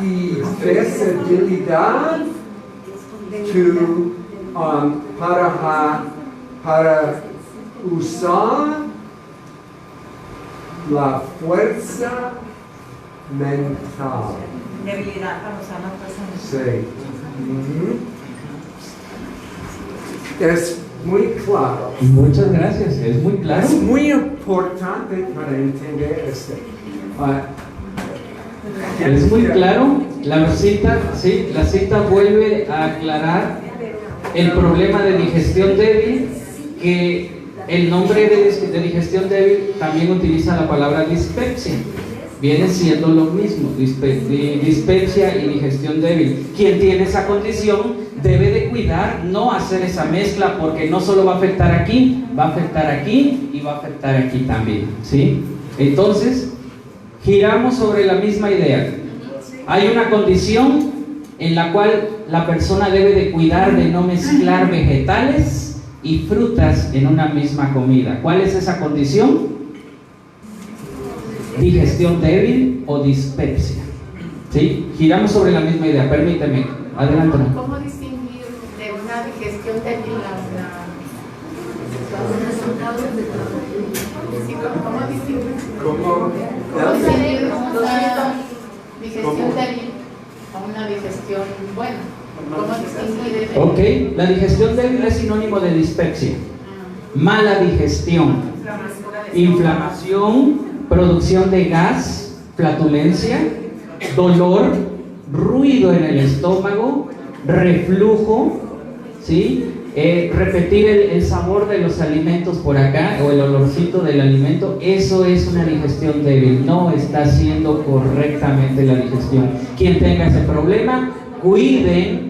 y debilidad para usar la fuerza mental. Debilidad para usar la fuerza mental. Sí. Es muy claro. Muchas gracias, es muy claro. Es muy importante para entender esto. Es muy claro. La cita vuelve a aclarar el problema de digestión débil, que el nombre de digestión débil también utiliza la palabra dispepsia. Viene siendo lo mismo, dispepsia y digestión débil. Quien tiene esa condición debe de cuidar no hacer esa mezcla, porque no solo va a afectar aquí, va a afectar aquí y va a afectar aquí también, ¿sí? Entonces, giramos sobre la misma idea. Hay una condición en la cual la persona debe de cuidar de no mezclar vegetales y frutas en una misma comida. ¿Cuál es esa condición? Digestión débil o dispepsia. ¿Sí? Giramos sobre la misma idea, permíteme. Adelante. ¿Cómo distinguir de una digestión débil los resultados de todo? ¿Cómo distinguir? ¿Cómo? ¿Cómo saber cómo está digestión débil a una digestión buena. ¿Cómo distinguir el Ok, la digestión débil es sinónimo de dispepsia, mala digestión, inflamación, producción de gas, flatulencia, dolor, ruido en el estómago, reflujo, ¿sí? Repetir el sabor de los alimentos por acá o el olorcito del alimento, eso es una digestión débil, no está haciendo correctamente la digestión. Quien tenga ese problema, cuiden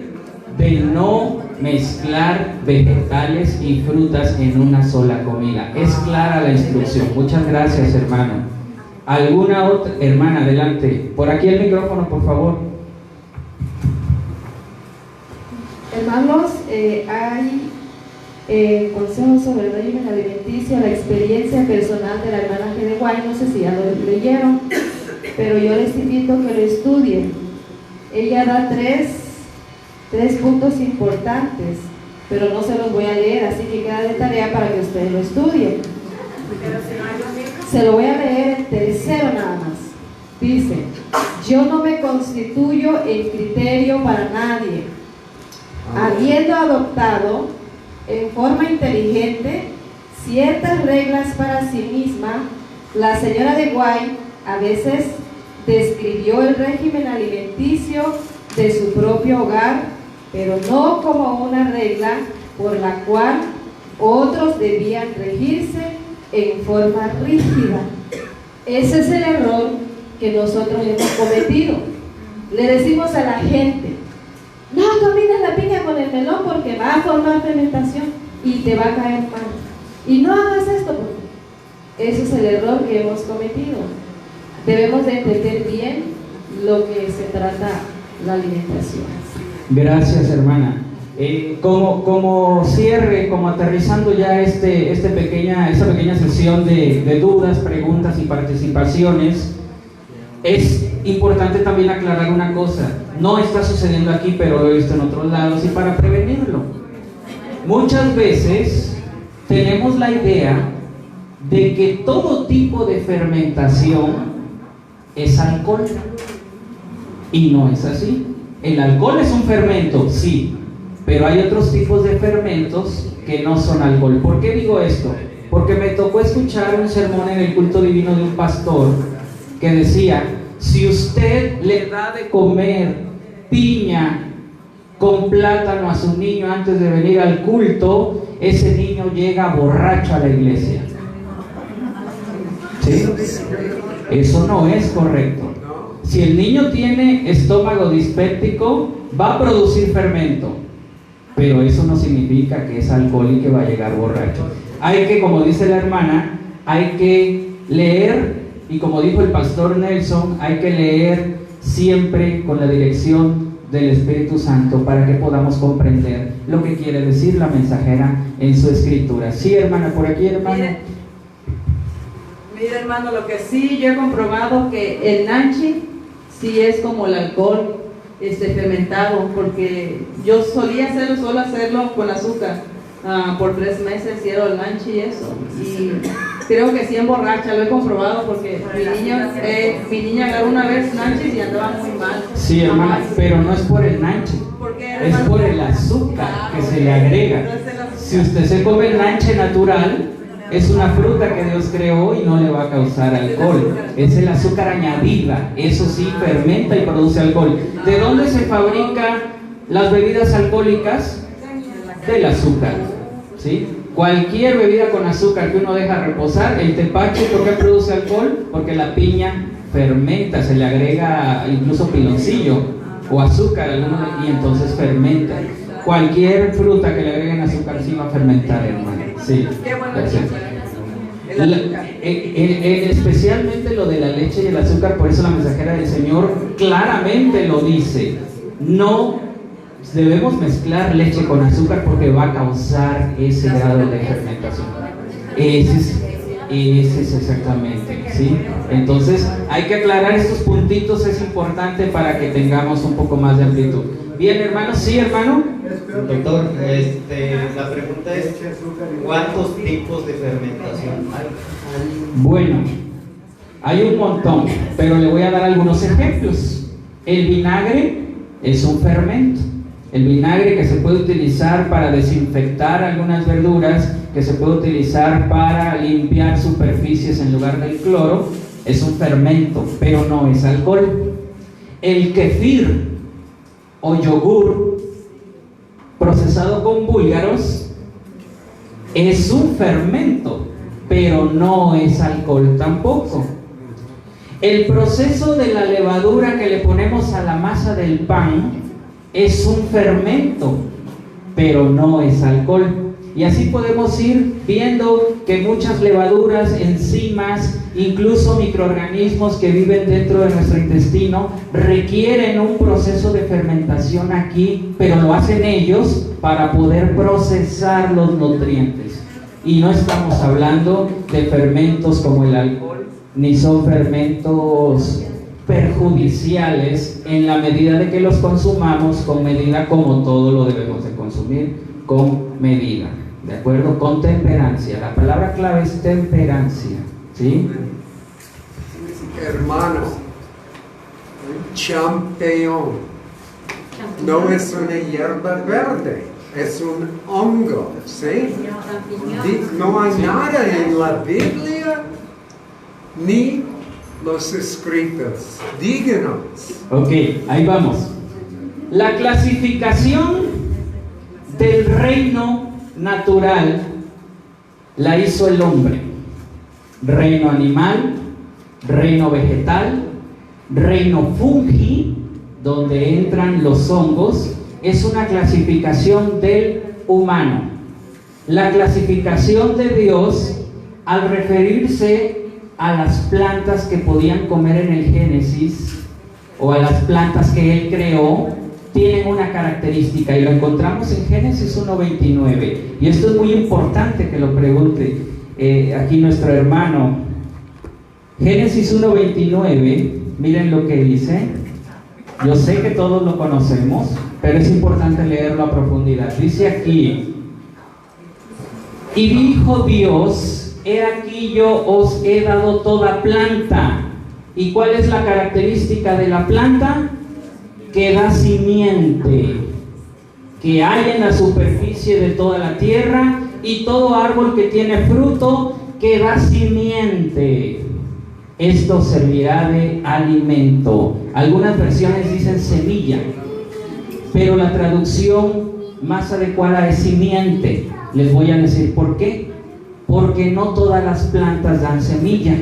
de no mezclar vegetales y frutas en una sola comida. Es clara la instrucción. Muchas gracias, hermano. ¿Alguna otra? Hermana, adelante. Por aquí el micrófono, por favor. Hermanos, hay consejos sobre el régimen alimenticio, la experiencia personal de la hermana G. de White, no sé si ya lo leyeron, pero yo les invito a que lo estudien. Ella da tres puntos importantes, pero no se los voy a leer, así que queda de tarea para que ustedes lo estudien. Se lo voy a leer en tercero nada más. Dice: yo no me constituyo en criterio para nadie, habiendo adoptado en forma inteligente ciertas reglas para sí misma. La señora de White a veces describió el régimen alimenticio de su propio hogar, pero no como una regla por la cual otros debían regirse en forma rígida. Ese es el error que nosotros hemos cometido. Le decimos a la gente: no combines la piña con el melón porque va a formar fermentación y te va a caer mal. Y no hagas esto porque ese es el error que hemos cometido. Debemos de entender bien lo que se trata la alimentación. Gracias, hermana. Como cierre, como aterrizando ya esta pequeña sesión de dudas, preguntas y participaciones, es importante también aclarar una cosa. No está sucediendo aquí, pero lo he visto en otros lados, y para prevenirlo. Muchas veces tenemos la idea de que todo tipo de fermentación es alcohol, y no es así. El alcohol es un fermento, sí, pero hay otros tipos de fermentos que no son alcohol. ¿Por qué digo esto? Porque me tocó escuchar un sermón en el culto divino de un pastor que decía: si usted le da de comer piña con plátano a su niño antes de venir al culto, ese niño llega borracho a la iglesia. ¿Sí? Eso no es correcto. Si el niño tiene estómago dispéptico, va a producir fermento, pero eso no significa que es alcohol y que va a llegar borracho. Hay que, como dice la hermana, hay que leer, y como dijo el pastor Nelson, hay que leer siempre con la dirección del Espíritu Santo para que podamos comprender lo que quiere decir la mensajera en su escritura. Sí, hermana, por aquí, hermana. Mira, hermano, lo que sí yo he comprobado que el nanchi sí es como el alcohol fermentado, porque yo solía solo hacerlo con azúcar por 3 meses, hicieron el nanchi y eso, y creo que sí emborracha, lo he comprobado porque mi niña agarró una vez nanchi y andaba muy mal. Sí, hermana, pero no es por el nanchi, es por el azúcar que se le agrega. Si usted se come el nanchi natural, es una fruta que Dios creó y no le va a causar alcohol. Es el azúcar añadida, eso sí fermenta y produce alcohol. ¿De dónde se fabrican las bebidas alcohólicas? Del azúcar, ¿sí? Cualquier bebida con azúcar que uno deja reposar, el tepache, ¿por qué produce alcohol? Porque la piña fermenta, se le agrega incluso piloncillo o azúcar y entonces fermenta. Cualquier fruta que le agreguen azúcar sí va a fermentar, hermano. Sí. Especialmente lo de la leche y el azúcar, por eso la mensajera del Señor claramente lo dice: no debemos mezclar leche con azúcar porque va a causar ese grado de fermentación. Ese es exactamente, ¿sí? Entonces hay que aclarar estos puntitos, es importante para que tengamos un poco más de amplitud. Bien, hermano. Sí, hermano. Doctor, la pregunta es: ¿cuántos tipos de fermentación hay? Bueno, hay un montón, pero le voy a dar algunos ejemplos. El vinagre es un fermento. El vinagre que se puede utilizar para desinfectar algunas verduras, que se puede utilizar para limpiar superficies en lugar del cloro, es un fermento, pero no es alcohol. El kefir o yogur procesado con búlgaros es un fermento, pero no es alcohol tampoco. El proceso de la levadura que le ponemos a la masa del pan es un fermento, pero no es alcohol. Y así podemos ir viendo que muchas levaduras, enzimas, incluso microorganismos que viven dentro de nuestro intestino requieren un proceso de fermentación aquí, pero lo hacen ellos para poder procesar los nutrientes. Y no estamos hablando de fermentos como el alcohol, ni son fermentos perjudiciales en la medida de que los consumamos con medida, como todo lo debemos de consumir con medida, ¿de acuerdo? Con temperancia. La palabra clave es temperancia, ¿sí? Hermano, champiñón no es una hierba verde, es un hongo, ¿sí? No hay nada en la Biblia ni los escritos. Díganos. Ok, ahí vamos. La clasificación del reino natural la hizo el hombre. Reino animal, reino vegetal, reino fungi, donde entran los hongos, es una clasificación del humano. La clasificación de Dios, al referirse a las plantas que podían comer en el Génesis, o a las plantas que Él creó, tienen una característica, y lo encontramos en Génesis 1:29, y esto es muy importante que lo pregunte aquí nuestro hermano. Génesis 1:29, miren lo que dice. Yo sé que todos lo conocemos, pero es importante leerlo a profundidad. Dice aquí: y dijo Dios, he aquí yo os he dado toda planta. ¿Y cuál es la característica de la planta? Que da simiente, que hay en la superficie de toda la tierra, y todo árbol que tiene fruto, que da simiente. Esto servirá de alimento. Algunas versiones dicen semilla, pero la traducción más adecuada es simiente. Les voy a decir por qué. Porque no todas las plantas dan semilla.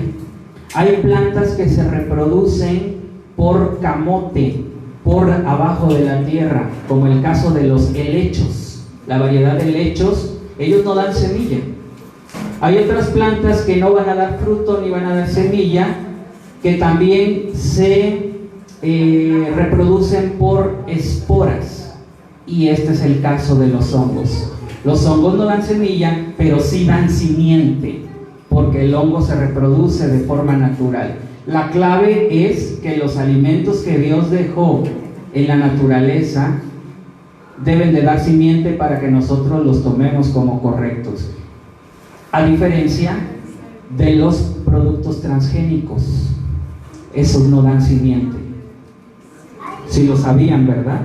Hay plantas que se reproducen por camote, por abajo de la tierra, como el caso de los helechos. La variedad de helechos, ellos no dan semilla. Hay otras plantas que no van a dar fruto ni van a dar semilla, que también se reproducen por esporas. Y este es el caso de los hongos. Los hongos no dan semilla, pero sí dan simiente, porque el hongo se reproduce de forma natural. La clave es que los alimentos que Dios dejó en la naturaleza deben de dar simiente para que nosotros los tomemos como correctos, a diferencia de los productos transgénicos. Esos no dan simiente. Si lo sabían, ¿verdad?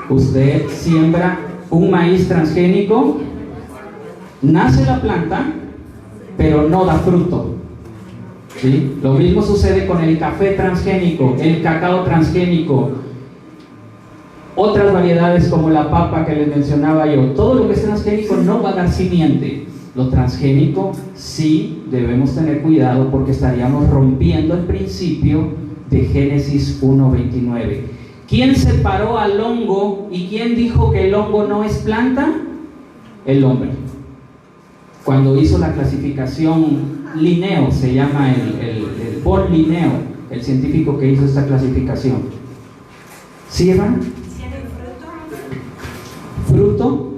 Usted siembra un maíz transgénico, nace la planta, pero no da fruto, ¿sí? Lo mismo sucede con el café transgénico, el cacao transgénico, otras variedades como la papa que les mencionaba yo. Todo lo que es transgénico no va a dar simiente. Lo transgénico sí debemos tener cuidado, porque estaríamos rompiendo el principio de Génesis 1:29. ¿Quién separó al hongo y quién dijo que el hongo no es planta? El hombre. Cuando hizo la clasificación, Linneo se llama el Paul Linneo, el científico que hizo esta clasificación. ¿Sí, Eva? Fruto,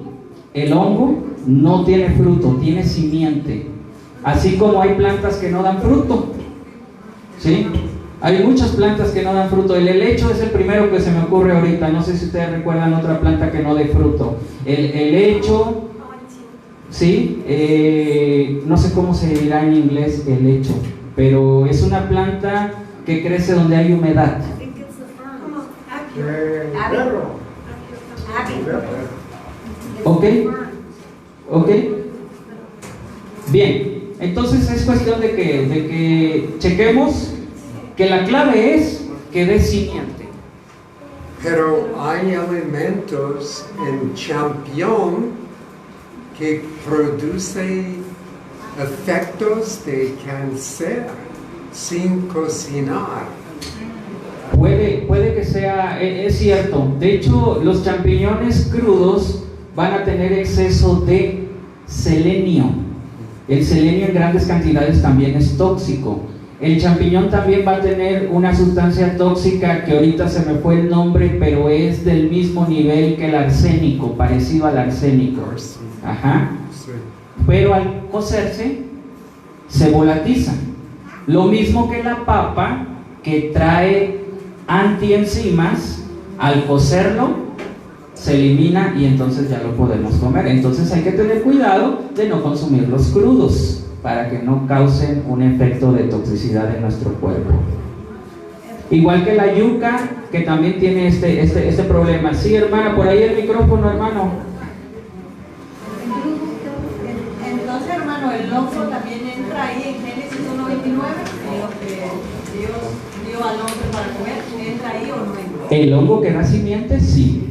el hongo no tiene fruto, tiene simiente. Así como hay plantas que no dan fruto, ¿sí? Hay muchas plantas que no dan fruto. El helecho es el primero que se me ocurre ahorita. No sé si ustedes recuerdan otra planta que no dé fruto. El helecho, ¿sí? No sé cómo se dirá en inglés helecho, pero es una planta que crece donde hay humedad. Perro. Ok. Bien, entonces es cuestión de que chequemos que la clave es que dé simiente. Pero hay alimentos en champiñón que producen efectos de cáncer sin cocinar. Puede que sea, es cierto. De hecho, los champiñones crudos van a tener exceso de selenio. El selenio en grandes cantidades también es tóxico. El champiñón también va a tener una sustancia tóxica que ahorita se me fue el nombre, pero es del mismo nivel que el arsénico, parecido al arsénico. Ajá. Pero al cocerse se volatiza. Lo mismo que la papa, que trae antienzimas, al cocerlo se elimina y entonces ya lo podemos comer. Entonces hay que tener cuidado de no consumirlos crudos para que no causen un efecto de toxicidad en nuestro cuerpo. Igual que la yuca, que también tiene este problema. Sí, hermana, por ahí el micrófono, hermano. Entonces, hermano, el hongo también entra ahí en Génesis 1:29, lo que Dios dio al hombre para comer, ¿entra ahí o no entra? El hongo que da simiente, sí,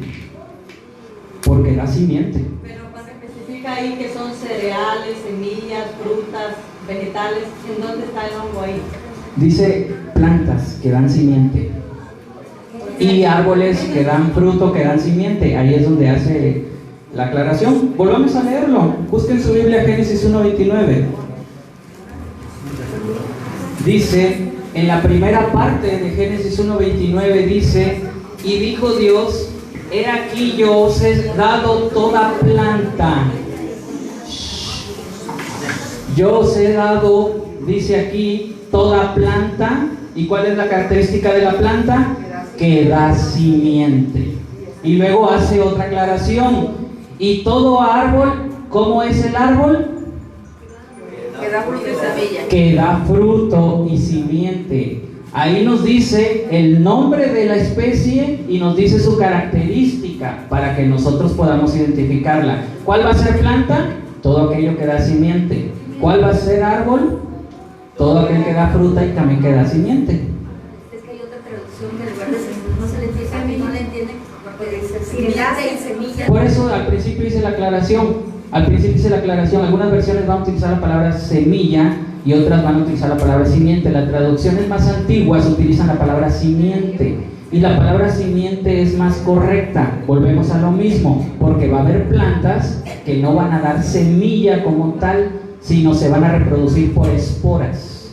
porque da simiente. Pero cuando especifica ahí que son cereales, semillas, frutas, vegetales, ¿en dónde está el hongo ahí? Dice plantas que dan simiente y árboles que dan fruto, que dan simiente. Ahí es donde hace la aclaración. Volvamos a leerlo. Busquen su Biblia, Génesis 1:29. Dice, en la primera parte de Génesis 1:29 dice: y dijo Dios, he aquí yo os he dado toda planta. Yo os he dado, dice aquí, toda planta. ¿Y cuál es la característica de la planta? Que da simiente. Y luego hace otra aclaración. Y todo árbol, ¿cómo es el árbol? Que da fruto y semilla. Que da fruto y simiente. Ahí nos dice el nombre de la especie y nos dice su característica para que nosotros podamos identificarla. ¿Cuál va a ser planta? Todo aquello que da simiente. ¿Cuál va a ser árbol? Todo aquel que da fruta y también que da simiente. Es que hay otra traducción que en lugar de semilla no se le entiende, a mí no le entienden porque dice simiente y semilla. Por eso al principio hice la aclaración. Algunas versiones van a utilizar la palabra semilla y otras van a utilizar la palabra simiente. Las traducciones más antiguas utilizan la palabra simiente y la palabra simiente es más correcta. Volvemos a lo mismo, porque va a haber plantas que no van a dar semilla como tal, sino se van a reproducir por esporas,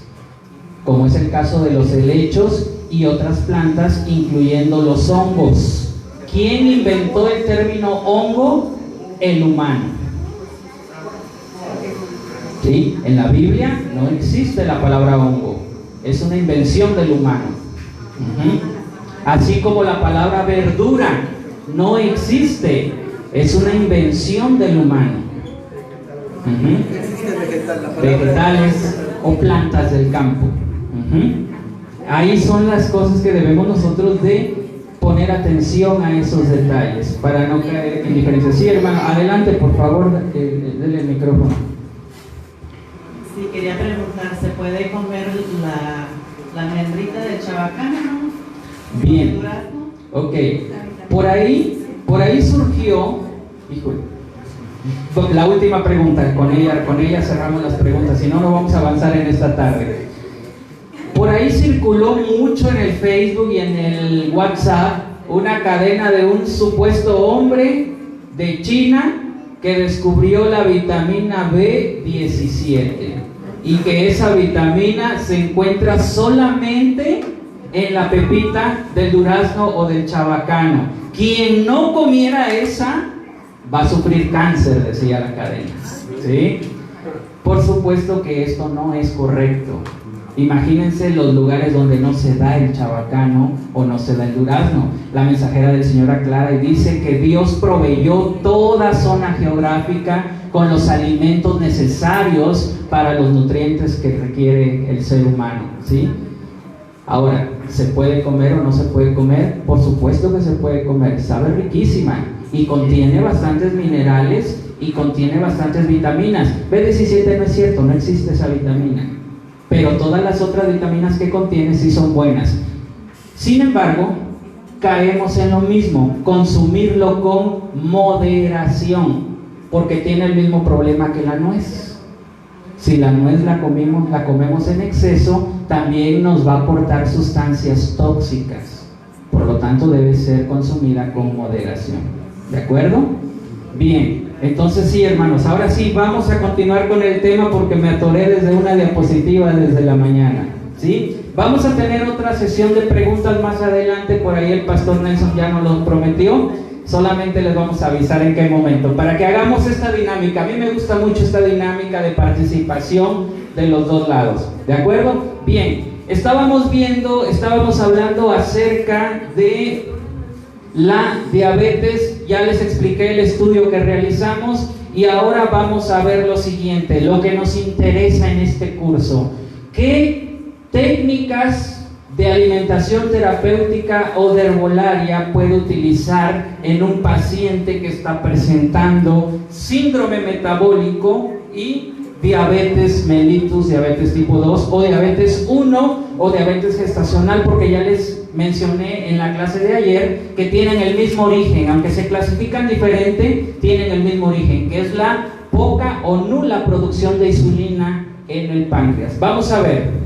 como es el caso de los helechos y otras plantas, incluyendo los hongos. ¿Quién inventó el término hongo? El humano. ¿Sí? En la Biblia no existe la palabra hongo, es una invención del humano. Así como la palabra verdura no existe, es una invención del humano. Vegetales o plantas del campo. Ahí son las cosas que debemos nosotros de poner atención a esos detalles para no caer en diferencia. Sí, hermano, adelante, por favor, denle el micrófono. Sí, quería preguntar, ¿se puede comer la almendrita de chabacano, no? Bien, ok. Por ahí surgió, híjole, la última pregunta, con ella cerramos las preguntas, si no, no vamos a avanzar en esta tarde. Por ahí circuló mucho en el Facebook y en el WhatsApp una cadena de un supuesto hombre de China que descubrió la vitamina B17 y que esa vitamina se encuentra solamente en la pepita del durazno o del chabacano. Quien no comiera esa va a sufrir cáncer, decía la cadena. ¿Sí? Por supuesto que esto no es correcto. Imagínense los lugares donde no se da el chabacano o no se da el durazno. La mensajera del Señor aclara y dice que Dios proveyó toda zona geográfica con los alimentos necesarios para los nutrientes que requiere el ser humano, ¿sí? Ahora, ¿Se puede comer o no se puede comer? Por supuesto que se puede comer, sabe riquísima y contiene bastantes minerales y contiene bastantes vitaminas. B17 no es cierto, no existe esa vitamina, pero todas las otras vitaminas que contiene sí son buenas. Sin embargo, caemos en lo mismo, consumirlo con moderación, porque tiene el mismo problema que la nuez. Si la nuez la comemos en exceso, también nos va a aportar sustancias tóxicas. Por lo tanto, debe ser consumida con moderación. ¿De acuerdo? Bien, entonces sí, hermanos, ahora sí vamos a continuar con el tema porque me atoré desde una diapositiva desde la mañana. ¿Sí? Vamos a tener otra sesión de preguntas más adelante, por ahí el pastor Nelson ya nos lo prometió. Solamente les vamos a avisar en qué momento, para que hagamos esta dinámica. A mí me gusta mucho esta dinámica de participación de los dos lados. ¿De acuerdo? Bien, estábamos hablando acerca de la diabetes. Ya les expliqué el estudio que realizamos y ahora vamos a ver lo siguiente, lo que nos interesa en este curso. ¿Qué técnicas de alimentación terapéutica o de herbolaria puede utilizar en un paciente que está presentando síndrome metabólico y diabetes mellitus, diabetes tipo 2 o diabetes 1 o diabetes gestacional? Porque ya les mencioné en la clase de ayer que tienen el mismo origen, aunque se clasifican diferente, tienen el mismo origen, que es la poca o nula producción de insulina en el páncreas. Vamos a ver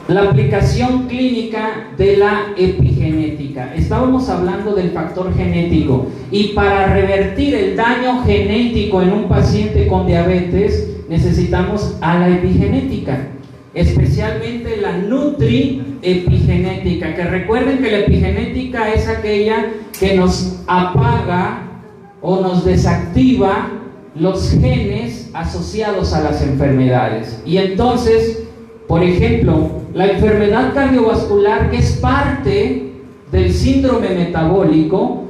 la aplicación clínica de la epigenética. Estábamos hablando del factor genético, y para revertir el daño genético en un paciente con diabetes necesitamos a la epigenética, especialmente la nutriepigenética, que recuerden que la epigenética es aquella que nos apaga o nos desactiva los genes asociados a las enfermedades. Y entonces, por ejemplo, la enfermedad cardiovascular, que es parte del síndrome metabólico,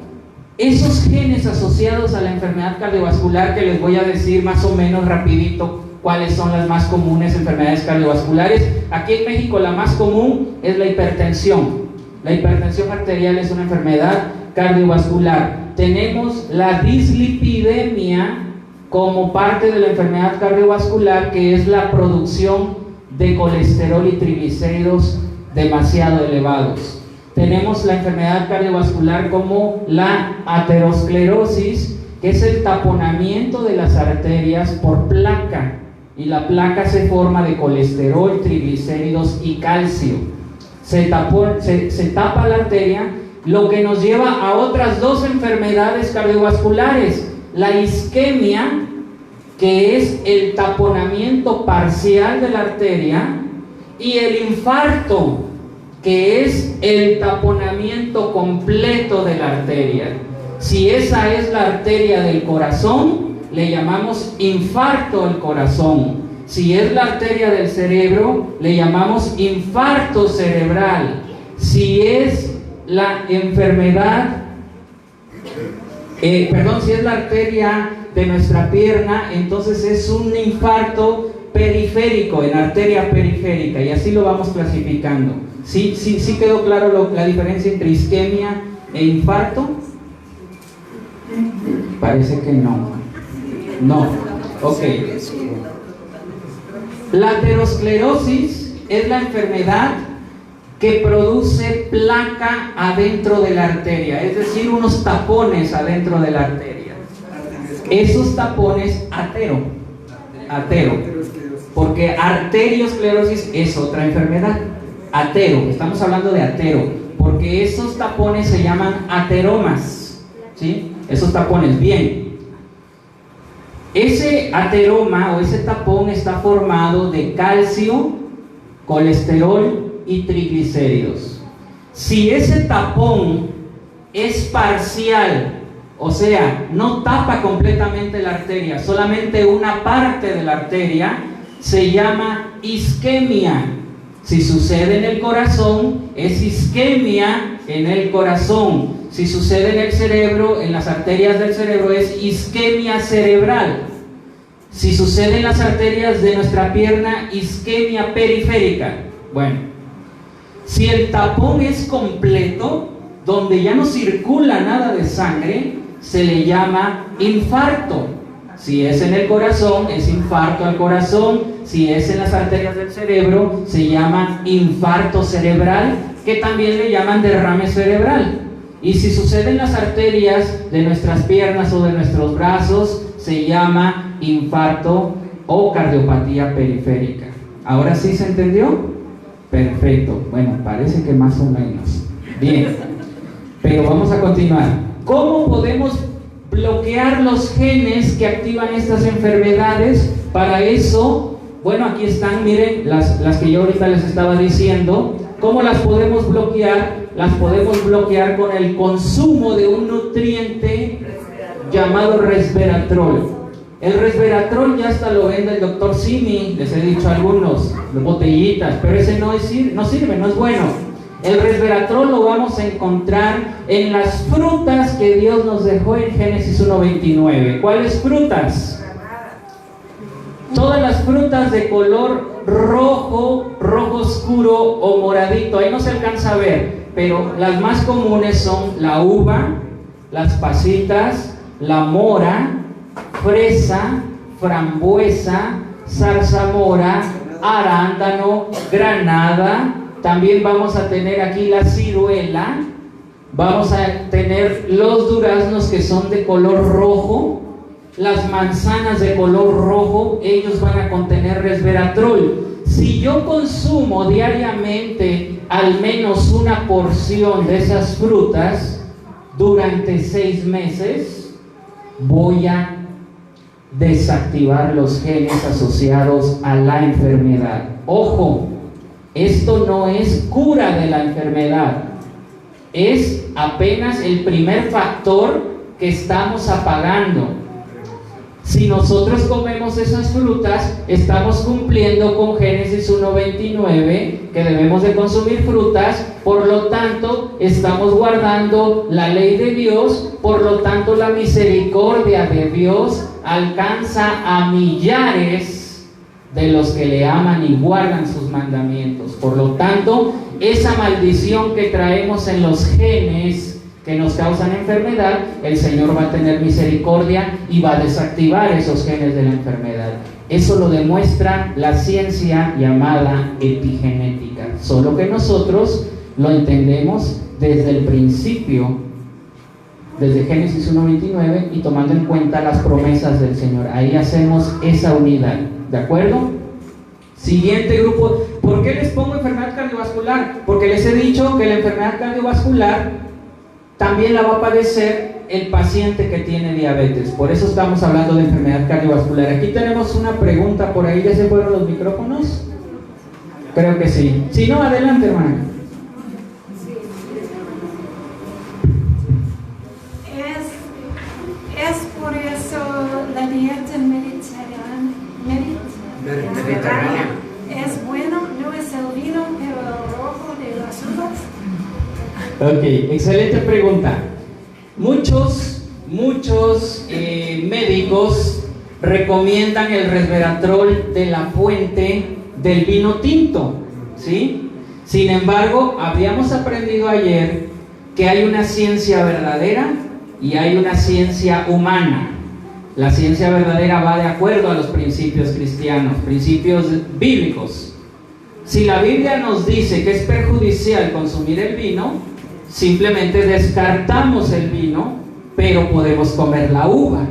esos genes asociados a la enfermedad cardiovascular, que les voy a decir más o menos rapidito cuáles son las más comunes enfermedades cardiovasculares. Aquí en México la más común es la hipertensión. La hipertensión arterial es una enfermedad cardiovascular. Tenemos la dislipidemia como parte de la enfermedad cardiovascular, que es la producción de colesterol y triglicéridos demasiado elevados. Tenemos la enfermedad cardiovascular como la aterosclerosis, que es el taponamiento de las arterias por placa, y la placa se forma de colesterol, triglicéridos y calcio. Se tapa la arteria, lo que nos lleva a otras dos enfermedades cardiovasculares: la isquemia, que es el taponamiento parcial de la arteria, y el infarto, que es el taponamiento completo de la arteria. Si esa es la arteria del corazón, le llamamos infarto del corazón. Si es la arteria del cerebro, le llamamos infarto cerebral. Si es la enfermedad, si es la arteria de nuestra pierna, entonces es un infarto periférico, en arteria periférica, y así lo vamos clasificando. ¿Sí quedó claro la diferencia entre isquemia e infarto? Parece que no. No, ok. La aterosclerosis es la enfermedad que produce placa adentro de la arteria, es decir, unos tapones adentro de la arteria. Esos tapones, atero, porque arteriosclerosis es otra enfermedad. Atero, estamos hablando de atero, porque esos tapones se llaman ateromas, ¿sí? Esos tapones, bien. Ese ateroma o ese tapón está formado de calcio, colesterol y triglicéridos. Si ese tapón es parcial, o sea, no tapa completamente la arteria, solamente una parte de la arteria, se llama isquemia. Si sucede en el corazón, es isquemia en el corazón. Si sucede en el cerebro, en las arterias del cerebro, es isquemia cerebral. Si sucede en las arterias de nuestra pierna, isquemia periférica. Bueno, si el tapón es completo, donde ya no circula nada de sangre, se le llama infarto. Si es en el corazón, es infarto al corazón. Si es en las arterias del cerebro, se llama infarto cerebral, que también le llaman derrame cerebral. Y si sucede en las arterias de nuestras piernas o de nuestros brazos, se llama infarto o cardiopatía periférica. ¿Ahora sí se entendió? Perfecto. Bueno, parece que más o menos. Bien. Pero vamos a continuar. ¿Cómo podemos bloquear los genes que activan estas enfermedades? Para eso, bueno, aquí están, miren, las que yo ahorita les estaba diciendo. ¿Cómo las podemos bloquear? Las podemos bloquear con el consumo de un nutriente llamado resveratrol. El resveratrol ya hasta lo vende el doctor Simi, les he dicho algunos, botellitas, pero ese no sirve, no es bueno. El resveratrol lo vamos a encontrar en las frutas que Dios nos dejó en Génesis 1:29. ¿Cuáles frutas? Todas las frutas de color rojo, rojo oscuro o moradito. Ahí no se alcanza a ver, pero las más comunes son la uva, las pasitas, la mora, fresa, frambuesa, zarzamora, arándano, granada. También vamos a tener aquí la ciruela. Vamos a tener los duraznos que son de color rojo. Las manzanas de color rojo, ellos van a contener resveratrol. Si yo consumo diariamente al menos una porción de esas frutas durante 6 meses, voy a desactivar los genes asociados a la enfermedad. Ojo, esto no es cura de la enfermedad, es apenas el primer factor que estamos apagando. Si nosotros comemos esas frutas, estamos cumpliendo con Génesis 1:29, que debemos de consumir frutas, por lo tanto, estamos guardando la ley de Dios, por lo tanto, la misericordia de Dios alcanza a millares de los que le aman y guardan sus mandamientos. Por lo tanto, esa maldición que traemos en los genes que nos causan enfermedad, el Señor va a tener misericordia y va a desactivar esos genes de la enfermedad. Eso lo demuestra la ciencia llamada epigenética, solo que nosotros lo entendemos desde el principio, desde Génesis 1:29, y tomando en cuenta las promesas del Señor. Ahí hacemos esa unidad, ¿de acuerdo? Siguiente grupo. ¿Por qué les pongo enfermedad cardiovascular? Porque les he dicho que la enfermedad cardiovascular también la va a padecer el paciente que tiene diabetes. Por eso estamos hablando de enfermedad cardiovascular. Aquí tenemos una pregunta por ahí. ¿Ya se fueron los micrófonos? Creo que sí. Si no, adelante, hermana. Es por eso la dieta mediterránea es bueno, no es el vino, pero el rojo de las uvas. Ok, excelente pregunta. Muchos médicos recomiendan el resveratrol de la fuente del vino tinto, ¿sí? Sin embargo, habíamos aprendido ayer que hay una ciencia verdadera y hay una ciencia humana. La ciencia verdadera va de acuerdo a los principios cristianos, principios bíblicos. Si la Biblia nos dice que es perjudicial consumir el vino, simplemente descartamos el vino, pero podemos comer la uva,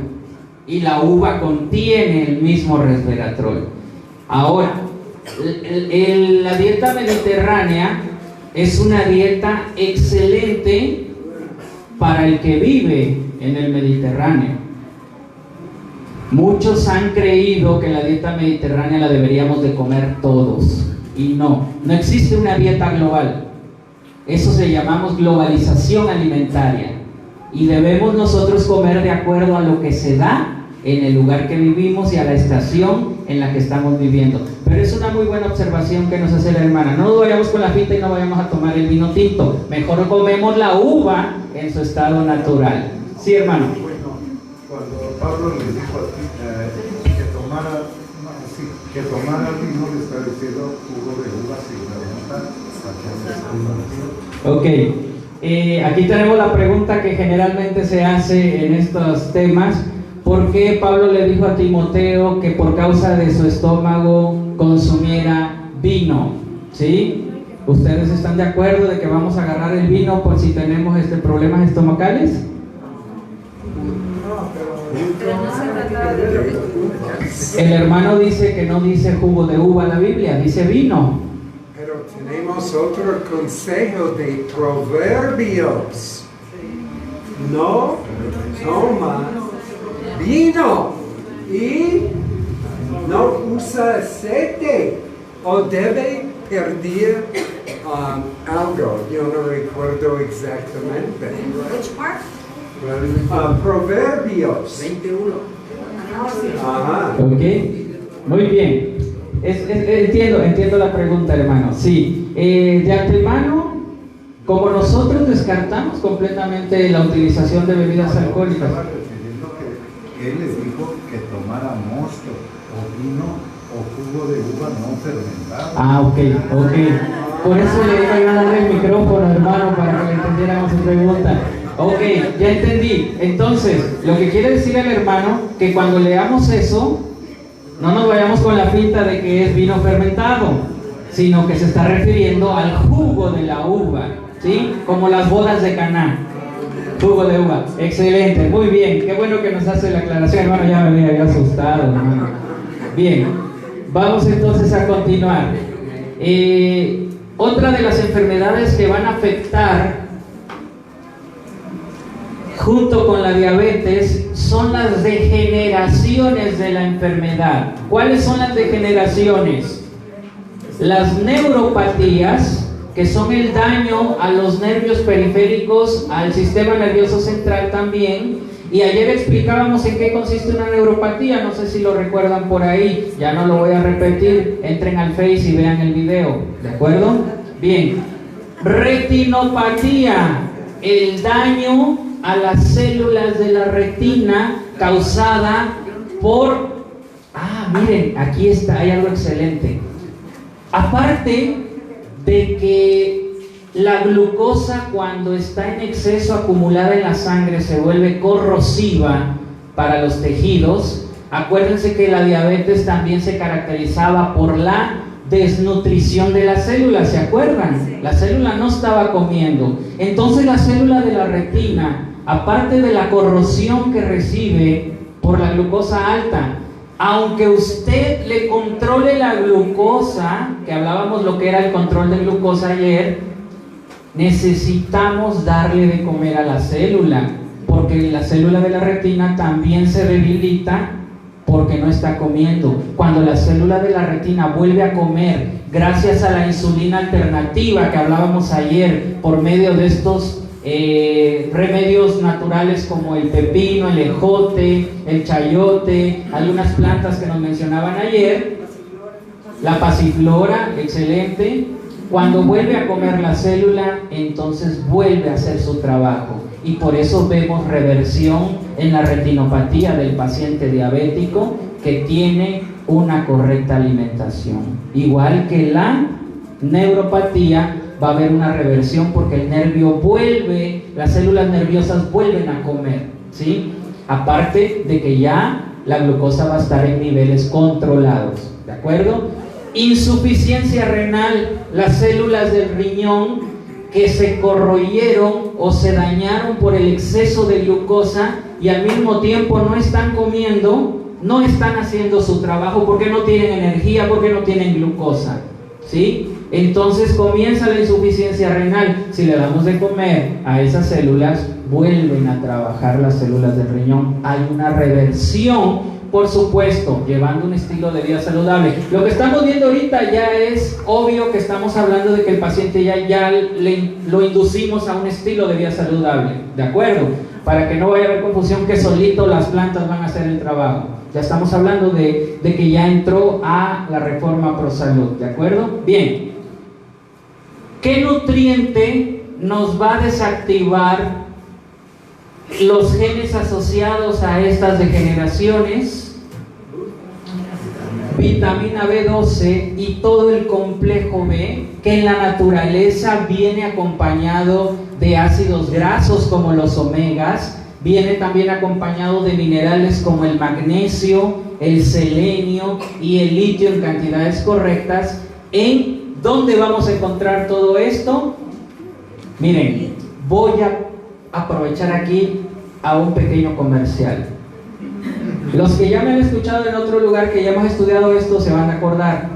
y la uva contiene el mismo resveratrol. Ahora, la dieta mediterránea es una dieta excelente para el que vive en el Mediterráneo. Muchos han creído que la dieta mediterránea la deberíamos de comer todos, y no existe una dieta global. Eso se llamamos globalización alimentaria, y debemos nosotros comer de acuerdo a lo que se da en el lugar que vivimos y a la estación en la que estamos viviendo. Pero es una muy buena observación que nos hace la hermana. No nos vayamos con la finta y no vayamos a tomar el vino tinto. Mejor comemos la uva en su estado natural. Sí, hermano. Bueno, cuando Pablo les dijo que tomara, que tomara vino le está diciendo jugo de uva sin fermentar. Ok, aquí tenemos la pregunta que generalmente se hace en estos temas. ¿Por qué Pablo le dijo a Timoteo que por causa de su estómago consumiera vino? ¿Sí? ¿Ustedes están de acuerdo de que vamos a agarrar el vino por si tenemos problemas estomacales? El hermano dice que no dice jugo de uva la Biblia, dice vino. Pero tenemos otro consejo de Proverbios. No toma vino y no usa aceite o debe perder algo. Yo no recuerdo exactamente. Which part? Proverbios 21. Ajá. Ok, muy bien. Entiendo la pregunta, hermano. Sí, de antemano, como nosotros descartamos completamente la utilización de bebidas alcohólicas. Él les dijo que tomara mosto o vino o jugo de uva no fermentado. Ah, ok. Por eso le iba a dar el micrófono, hermano, para que le entendiéramos su pregunta. Ok, ya entendí. Entonces, lo que quiere decir el hermano, que cuando leamos eso, no nos vayamos con la finta de que es vino fermentado, sino que se está refiriendo al jugo de la uva, ¿sí? Como las bodas de Caná. Jugo de uva. Excelente, muy bien. Qué bueno que nos hace la aclaración, hermano. Ya me había asustado, hermano. Bien, vamos entonces a continuar. Otra de las enfermedades que van a afectar junto con la diabetes son las degeneraciones de la enfermedad. ¿Cuáles son las degeneraciones? Las neuropatías, que son el daño a los nervios periféricos, al sistema nervioso central también. Y ayer explicábamos en qué consiste una neuropatía, no sé si lo recuerdan por ahí, ya no lo voy a repetir, entren al Face y vean el video, ¿de acuerdo? Bien, retinopatía, el daño a las células de la retina causada por... miren, aquí está, hay algo excelente. Aparte de que la glucosa, cuando está en exceso acumulada en la sangre, se vuelve corrosiva para los tejidos. Acuérdense que la diabetes también se caracterizaba por la desnutrición de las células, ¿se acuerdan? La célula no estaba comiendo. Entonces la célula de la retina, aparte de la corrosión que recibe por la glucosa alta, aunque usted le controle la glucosa, que hablábamos lo que era el control de glucosa ayer, necesitamos darle de comer a la célula, porque la célula de la retina también se debilita porque no está comiendo. Cuando la célula de la retina vuelve a comer, gracias a la insulina alternativa que hablábamos ayer, por medio de estos remedios naturales como el pepino, el ejote, el chayote, algunas plantas que nos mencionaban ayer, la pasiflora, excelente. Cuando vuelve a comer la célula, entonces vuelve a hacer su trabajo, y por eso vemos reversión en la retinopatía del paciente diabético que tiene una correcta alimentación. Igual que la neuropatía, va a haber una reversión porque el nervio vuelve, las células nerviosas vuelven a comer, ¿sí? Aparte de que ya la glucosa va a estar en niveles controlados, ¿de acuerdo? Insuficiencia renal, las células del riñón que se corroyeron o se dañaron por el exceso de glucosa y al mismo tiempo no están comiendo, no están haciendo su trabajo porque no tienen energía, porque no tienen glucosa, ¿sí? Entonces comienza la insuficiencia renal. Si le damos de comer a esas células, vuelven a trabajar las células del riñón. Hay una reversión, por supuesto, llevando un estilo de vida saludable. Lo que estamos viendo ahorita ya es obvio que estamos hablando de que el paciente ya lo inducimos a un estilo de vida saludable, ¿de acuerdo? Para que no vaya a haber confusión que solito las plantas van a hacer el trabajo. Ya estamos hablando de que ya entró a la reforma ProSalud, ¿de acuerdo? Bien. ¿Qué nutriente nos va a desactivar los genes asociados a estas degeneraciones? vitamina B12 y todo el complejo B, que en la naturaleza viene acompañado de ácidos grasos como los omegas, viene también acompañado de minerales como el magnesio, el selenio y el litio en cantidades correctas. ¿En dónde vamos a encontrar todo esto? Miren, voy a aprovechar aquí a un pequeño comercial. Los que ya me han escuchado en otro lugar, que ya hemos estudiado esto, se van a acordar.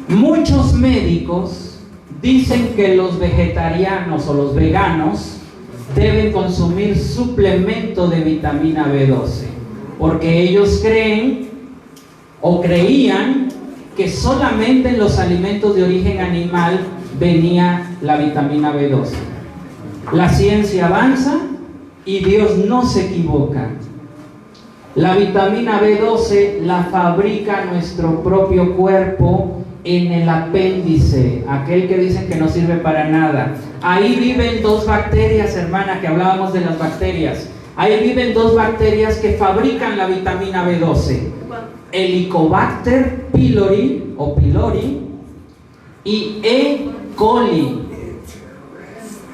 Muchos médicos dicen que los vegetarianos o los veganos deben consumir suplemento de vitamina B12, porque ellos creen o creían que solamente en los alimentos de origen animal venía la vitamina B12. La ciencia avanza y Dios no se equivoca. La vitamina B12 la fabrica nuestro propio cuerpo en el apéndice, aquel que dicen que no sirve para nada. Ahí viven dos bacterias, hermana, que hablábamos de las bacterias. Ahí viven dos bacterias que fabrican la vitamina B12. Helicobacter pylori o pylori y E. coli.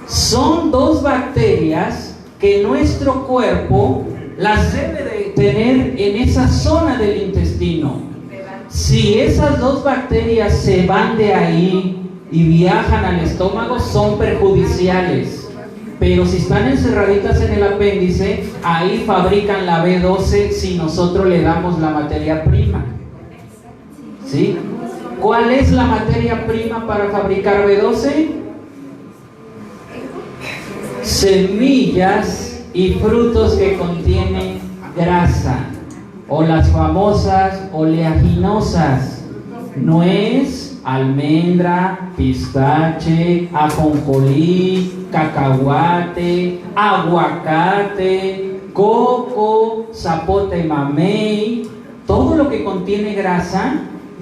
Son dos bacterias que nuestro cuerpo las debe de tener en esa zona del intestino. Si esas dos bacterias se van de ahí y viajan al estómago, son perjudiciales. Pero si están encerraditas en el apéndice, ahí fabrican la B12 si nosotros le damos la materia prima. ¿Sí? ¿Cuál es la materia prima para fabricar B12? Semillas y frutos que contienen grasa, o las famosas oleaginosas: nuez, almendra, pistache, ajonjolí, cacahuate, aguacate, coco, zapote mamey. Todo lo que contiene grasa,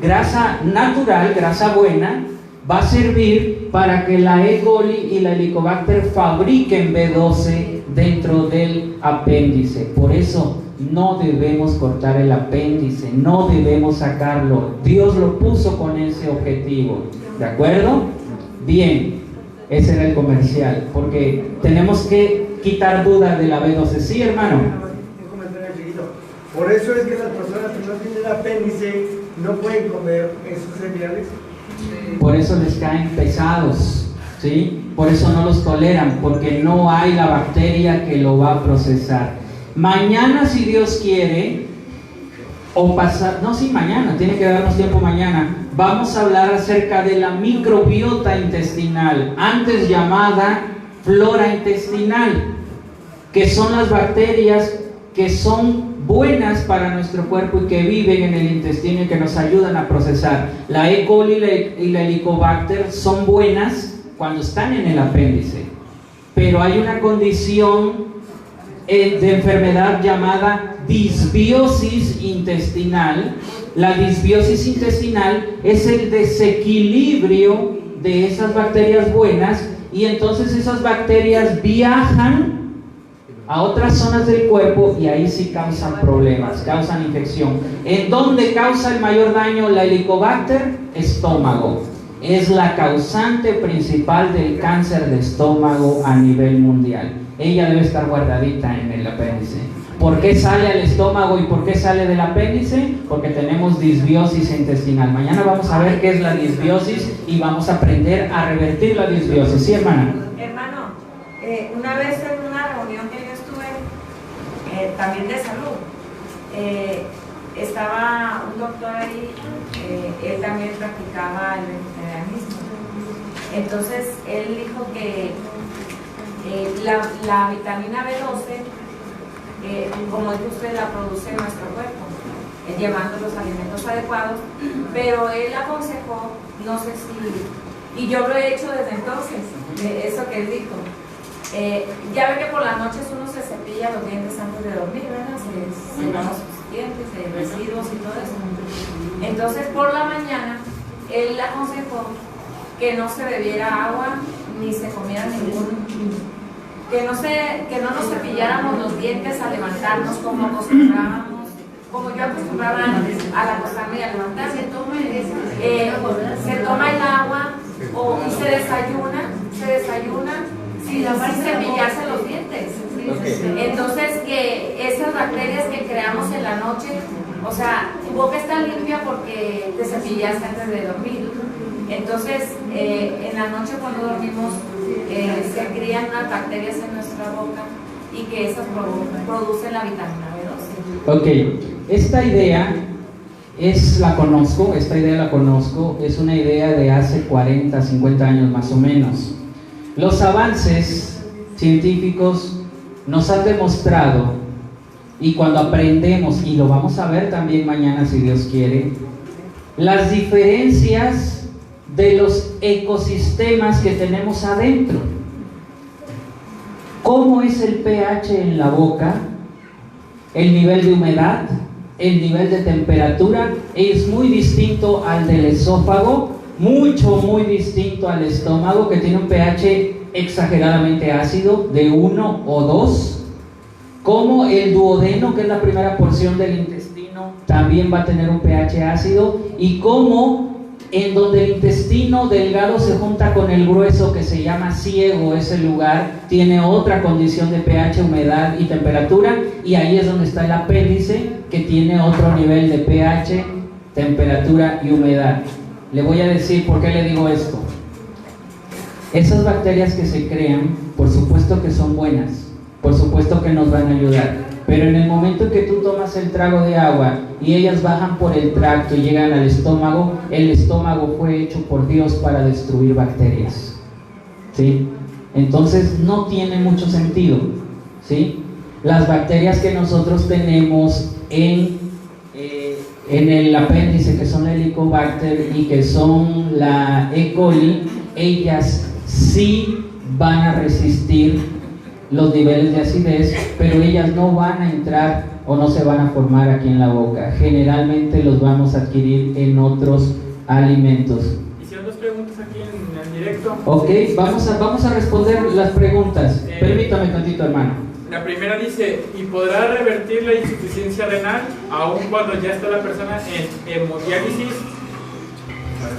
grasa natural, grasa buena, va a servir para que la E. coli y la Helicobacter fabriquen B12 dentro del apéndice. Por eso no debemos cortar el apéndice, no debemos sacarlo. Dios lo puso con ese objetivo. ¿De acuerdo? Bien, ese era el comercial, porque tenemos que quitar dudas de la B12. ¿Sí, hermano? Un comentario chiquito. Por eso es que las personas que no tienen apéndice no pueden comer esos cereales. Por eso les caen pesados, ¿sí? Por eso no los toleran, porque no hay la bacteria que lo va a procesar. Mañana, si Dios quiere, o pasar, no, sí, mañana, tiene que darnos tiempo mañana, vamos a hablar acerca de la microbiota intestinal, antes llamada flora intestinal, que son las bacterias que son buenas para nuestro cuerpo y que viven en el intestino y que nos ayudan a procesar. La E. coli y la Helicobacter son buenas cuando están en el apéndice, pero hay una condición de enfermedad llamada disbiosis intestinal. La disbiosis intestinal es el desequilibrio de esas bacterias buenas, y entonces esas bacterias viajan a otras zonas del cuerpo y ahí sí causan problemas, causan infección. ¿En dónde causa el mayor daño la Helicobacter? Estómago. Es la causante principal del cáncer de estómago a nivel mundial. Ella debe estar guardadita en el apéndice. ¿Por qué sale al estómago y por qué sale del apéndice? Porque tenemos disbiosis intestinal. Mañana vamos a ver qué es la disbiosis y vamos a aprender a revertir la disbiosis. ¿Sí, hermana? Hermano, una vez en una reunión que yo estuve, también de salud, estaba un doctor ahí, él también practicaba el vegetarianismo. Entonces, él dijo que la vitamina B12, como dice usted, la produce nuestro cuerpo, llevando los alimentos adecuados, pero él aconsejó, no sé si, y yo lo he hecho desde entonces, eso que él dijo. Ya ve que por las noches uno se cepilla los dientes antes de dormir, ¿verdad? Se lavan sus dientes, residuos y todo eso. Entonces, por la mañana, él aconsejó que no se bebiera agua ni se comiera que no nos cepilláramos los dientes al levantarnos como acostumbrábamos, como yo acostumbraba antes, al acostarme y a levantarme, se toma el agua y se desayuna sin cepillarse los dientes. Entonces, que esas bacterias que creamos en la noche, o sea, tu boca está limpia porque te cepillaste antes de dormir. Entonces, en la noche cuando dormimos, se crían unas bacterias en nuestra boca y que esas producen la vitamina B12. Ok, esta idea la conozco, es una idea de hace 40, 50 años más o menos. Los avances científicos nos han demostrado, y cuando aprendemos, y lo vamos a ver también mañana si Dios quiere, las diferencias de los ecosistemas que tenemos adentro. ¿Cómo es el pH en la boca? El nivel de humedad, el nivel de temperatura es muy distinto al del esófago, muy distinto al estómago, que tiene un pH exageradamente ácido de 1 o 2, como el duodeno, que es la primera porción del intestino, también va a tener un pH ácido, y como en donde el intestino delgado se junta con el grueso, que se llama ciego, ese lugar tiene otra condición de pH, humedad y temperatura, y ahí es donde está el apéndice, que tiene otro nivel de pH, temperatura y humedad. Le voy a decir por qué le digo esto. Esas bacterias que se crean, por supuesto que son buenas, por supuesto que nos van a ayudar, pero en el momento en que tú tomas el trago de agua y ellas bajan por el tracto y llegan al estómago, el estómago fue hecho por Dios para destruir bacterias, ¿sí? Entonces no tiene mucho sentido, ¿sí? Las bacterias que nosotros tenemos en el apéndice, que son la Helicobacter y que son la E. coli, ellas sí van a resistir los niveles de acidez, pero ellas no van a entrar o no se van a formar aquí en la boca. Generalmente los vamos a adquirir en otros alimentos. Hicieron dos preguntas aquí en el directo. Ok, vamos a responder las preguntas. Permítame tantito, hermano. La primera dice, ¿y podrá revertir la insuficiencia renal aun cuando ya está la persona en hemodiálisis?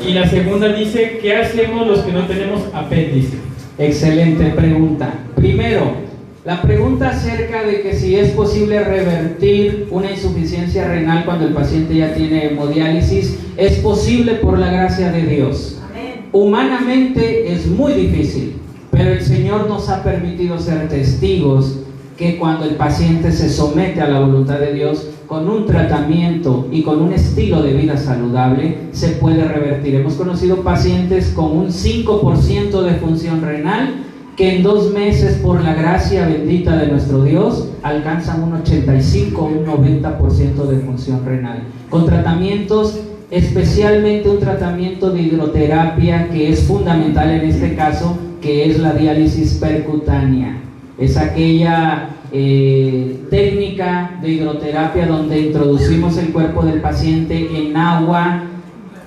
Y la segunda dice, ¿qué hacemos los que no tenemos apéndice? Excelente pregunta. Primero, la pregunta acerca de que si es posible revertir una insuficiencia renal cuando el paciente ya tiene hemodiálisis, es posible por la gracia de Dios. Amén. Humanamente es muy difícil, pero el Señor nos ha permitido ser testigos que cuando el paciente se somete a la voluntad de Dios, con un tratamiento y con un estilo de vida saludable, se puede revertir. Hemos conocido pacientes con un 5% de función renal que en 2 meses, por la gracia bendita de nuestro Dios, alcanzan un 85 o un 90% de función renal. Con tratamientos, especialmente un tratamiento de hidroterapia que es fundamental en este caso, que es la diálisis percutánea. Es aquella técnica de hidroterapia donde introducimos el cuerpo del paciente en agua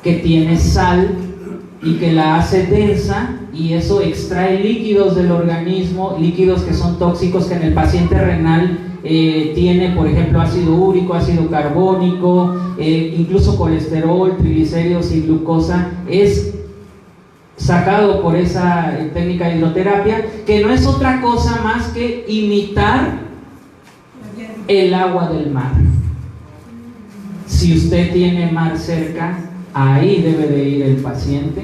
que tiene sal y que la hace densa, y eso extrae líquidos del organismo, líquidos que son tóxicos, que en el paciente renal tiene, por ejemplo, ácido úrico, ácido carbónico, incluso colesterol, triglicéridos y glucosa. Es sacado por esa técnica de hidroterapia, que no es otra cosa más que imitar el agua del mar. Si usted tiene mar cerca, ahí debe de ir el paciente,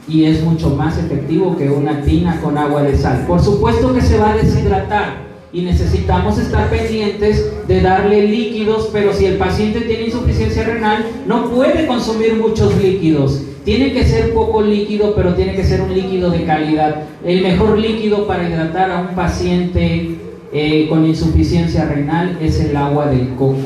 y es mucho más efectivo que una tina con agua de sal. Por supuesto que se va a deshidratar y necesitamos estar pendientes de darle líquidos, pero si el paciente tiene insuficiencia renal, no puede consumir muchos líquidos. Tiene que ser poco líquido, pero tiene que ser un líquido de calidad. El mejor líquido para hidratar a un paciente con insuficiencia renal es el agua del coco,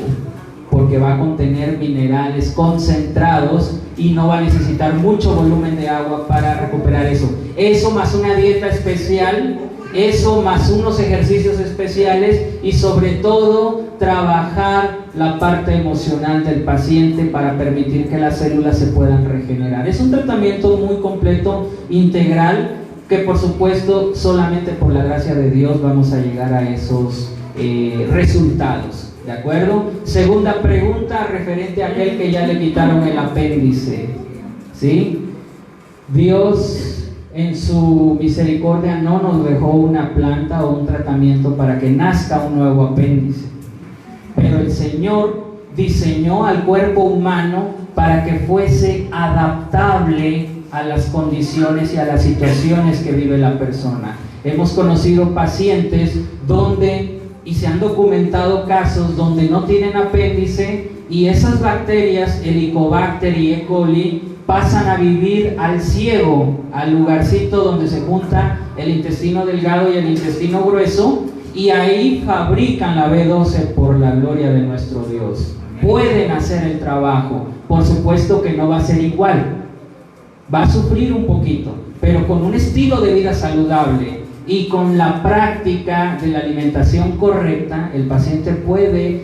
porque va a contener minerales concentrados y no va a necesitar mucho volumen de agua para recuperar eso. Eso más una dieta especial, eso más unos ejercicios especiales, y sobre todo trabajar la parte emocional del paciente para permitir que las células se puedan regenerar. Es un tratamiento muy completo, integral, que por supuesto solamente por la gracia de Dios vamos a llegar a esos resultados. ¿De acuerdo? Segunda pregunta referente a aquel que ya le quitaron el apéndice. ¿Sí? Dios en su misericordia no nos dejó una planta o un tratamiento para que nazca un nuevo apéndice. Pero el Señor diseñó al cuerpo humano para que fuese adaptable a las condiciones y a las situaciones que vive la persona. Hemos conocido pacientes y se han documentado casos donde no tienen apéndice y esas bacterias, Helicobacter y E. coli, pasan a vivir al ciego, al lugarcito donde se junta el intestino delgado y el intestino grueso, y ahí fabrican la B12 por la gloria de nuestro Dios. Pueden hacer el trabajo, por supuesto que no va a ser igual, va a sufrir un poquito, pero con un estilo de vida saludable y con la práctica de la alimentación correcta, el paciente puede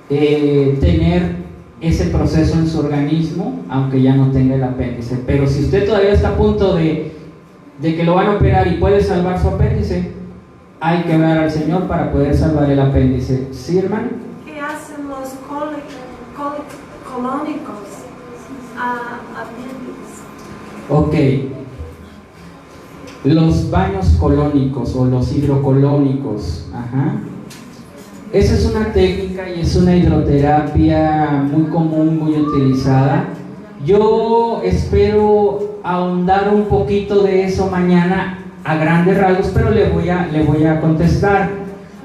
tener ese proceso en su organismo, aunque ya no tenga el apéndice. Pero si usted todavía está a punto de que lo van a operar y puede salvar su apéndice, hay que orar al Señor para poder salvar el apéndice. ¿Sí, hermano? ¿Qué hacen los colónicos apéndices? Ok. Los baños colónicos o los hidrocolónicos. Ajá. Esa es una técnica y es una hidroterapia muy común, muy utilizada. Yo espero ahondar un poquito de eso mañana a grandes rasgos, pero le voy a contestar.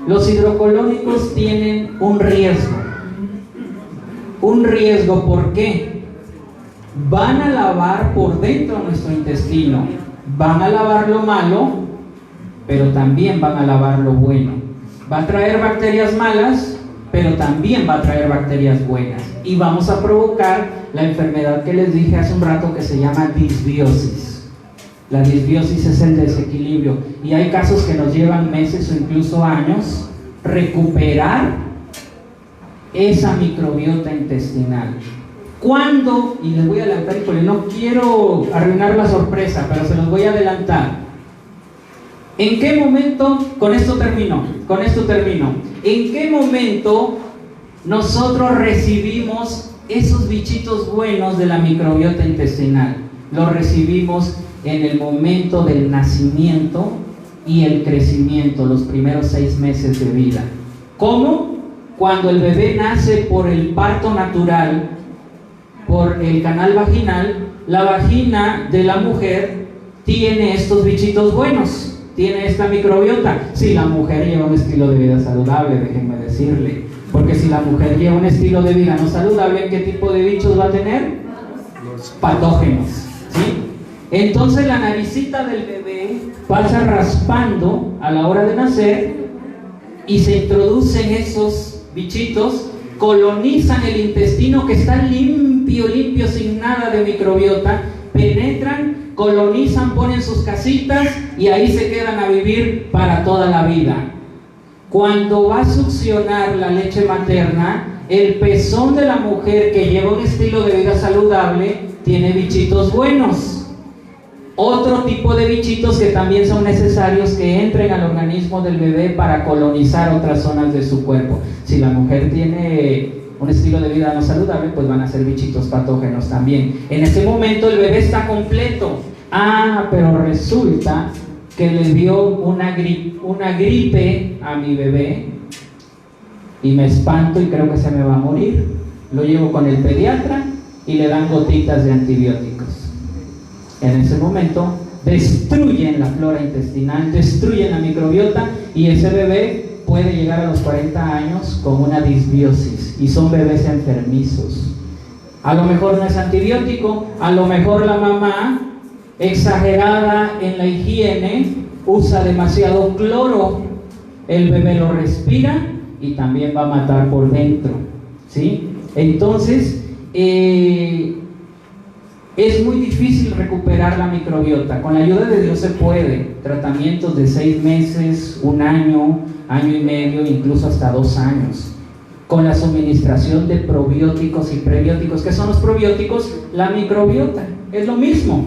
Los hidrocolónicos tienen un riesgo. Un riesgo, ¿por qué? Van a lavar por dentro nuestro intestino. Van a lavar lo malo, pero también van a lavar lo bueno. Va a traer bacterias malas, pero también va a traer bacterias buenas. Y vamos a provocar la enfermedad que les dije hace un rato que se llama disbiosis. La disbiosis es el desequilibrio. Y hay casos que nos llevan meses o incluso años recuperar esa microbiota intestinal. ¿Cuándo? Y les voy a adelantar, porque no quiero arruinar la sorpresa, pero se los voy a adelantar. ¿En qué momento? Con esto termino. ¿En qué momento nosotros recibimos esos bichitos buenos de la microbiota intestinal? Los recibimos en el momento del nacimiento y el crecimiento, los primeros 6 meses de vida. ¿Cómo? Cuando el bebé nace por el parto natural, por el canal vaginal, la vagina de la mujer tiene estos bichitos buenos. Tiene esta microbiota. Si la mujer lleva un estilo de vida saludable, déjenme decirle, porque si la mujer lleva un estilo de vida no saludable, ¿qué tipo de bichos va a tener? Patógenos, ¿sí? Entonces la naricita del bebé pasa raspando a la hora de nacer y se introducen esos bichitos, colonizan el intestino que está limpio, sin nada de microbiota, penetran, colonizan, ponen sus casitas y ahí se quedan a vivir para toda la vida. Cuando va a succionar la leche materna, el pezón de la mujer que lleva un estilo de vida saludable tiene bichitos buenos. Otro tipo de bichitos que también son necesarios que entren al organismo del bebé para colonizar otras zonas de su cuerpo. Si la mujer tiene un estilo de vida no saludable, pues van a ser bichitos patógenos también. En ese momento el bebé está completo. Pero resulta que le dio una gripe a mi bebé y me espanto y creo que se me va a morir. Lo llevo con el pediatra y le dan gotitas de antibióticos. En ese momento destruyen la flora intestinal, destruyen la microbiota y ese bebé puede llegar a los 40 años con una disbiosis y son bebés enfermizos. A lo mejor no es antibiótico, a lo mejor la mamá, exagerada en la higiene, usa demasiado cloro, el bebé lo respira y también va a matar por dentro, ¿sí? Entonces, es muy difícil recuperar la microbiota. Con la ayuda de Dios se puede. Tratamientos de 6 meses, 1 año, año y medio, incluso hasta 2 años. Con la suministración de probióticos y prebióticos. ¿Qué son los probióticos? La microbiota. Es lo mismo.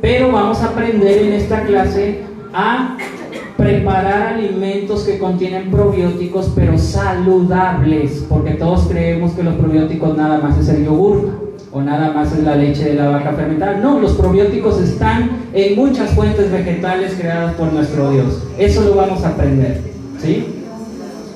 Pero vamos a aprender en esta clase a preparar alimentos que contienen probióticos, pero saludables, porque todos creemos que los probióticos nada más es el yogur o nada más es la leche de la vaca fermentada. No, los probióticos están en muchas fuentes vegetales creadas por nuestro Dios. Eso lo vamos a aprender, ¿sí?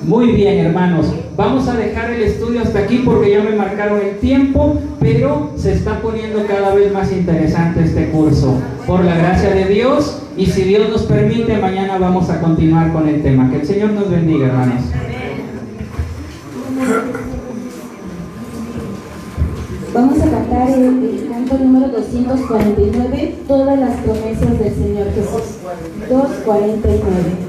Muy bien, hermanos, vamos a dejar el estudio hasta aquí porque ya me marcaron el tiempo, pero se está poniendo cada vez más interesante este curso, por la gracia de Dios, y si Dios nos permite, mañana vamos a continuar con el tema. Que el Señor nos bendiga, hermanos. Vamos a cantar el canto número 249, todas las promesas del Señor Jesús. 249.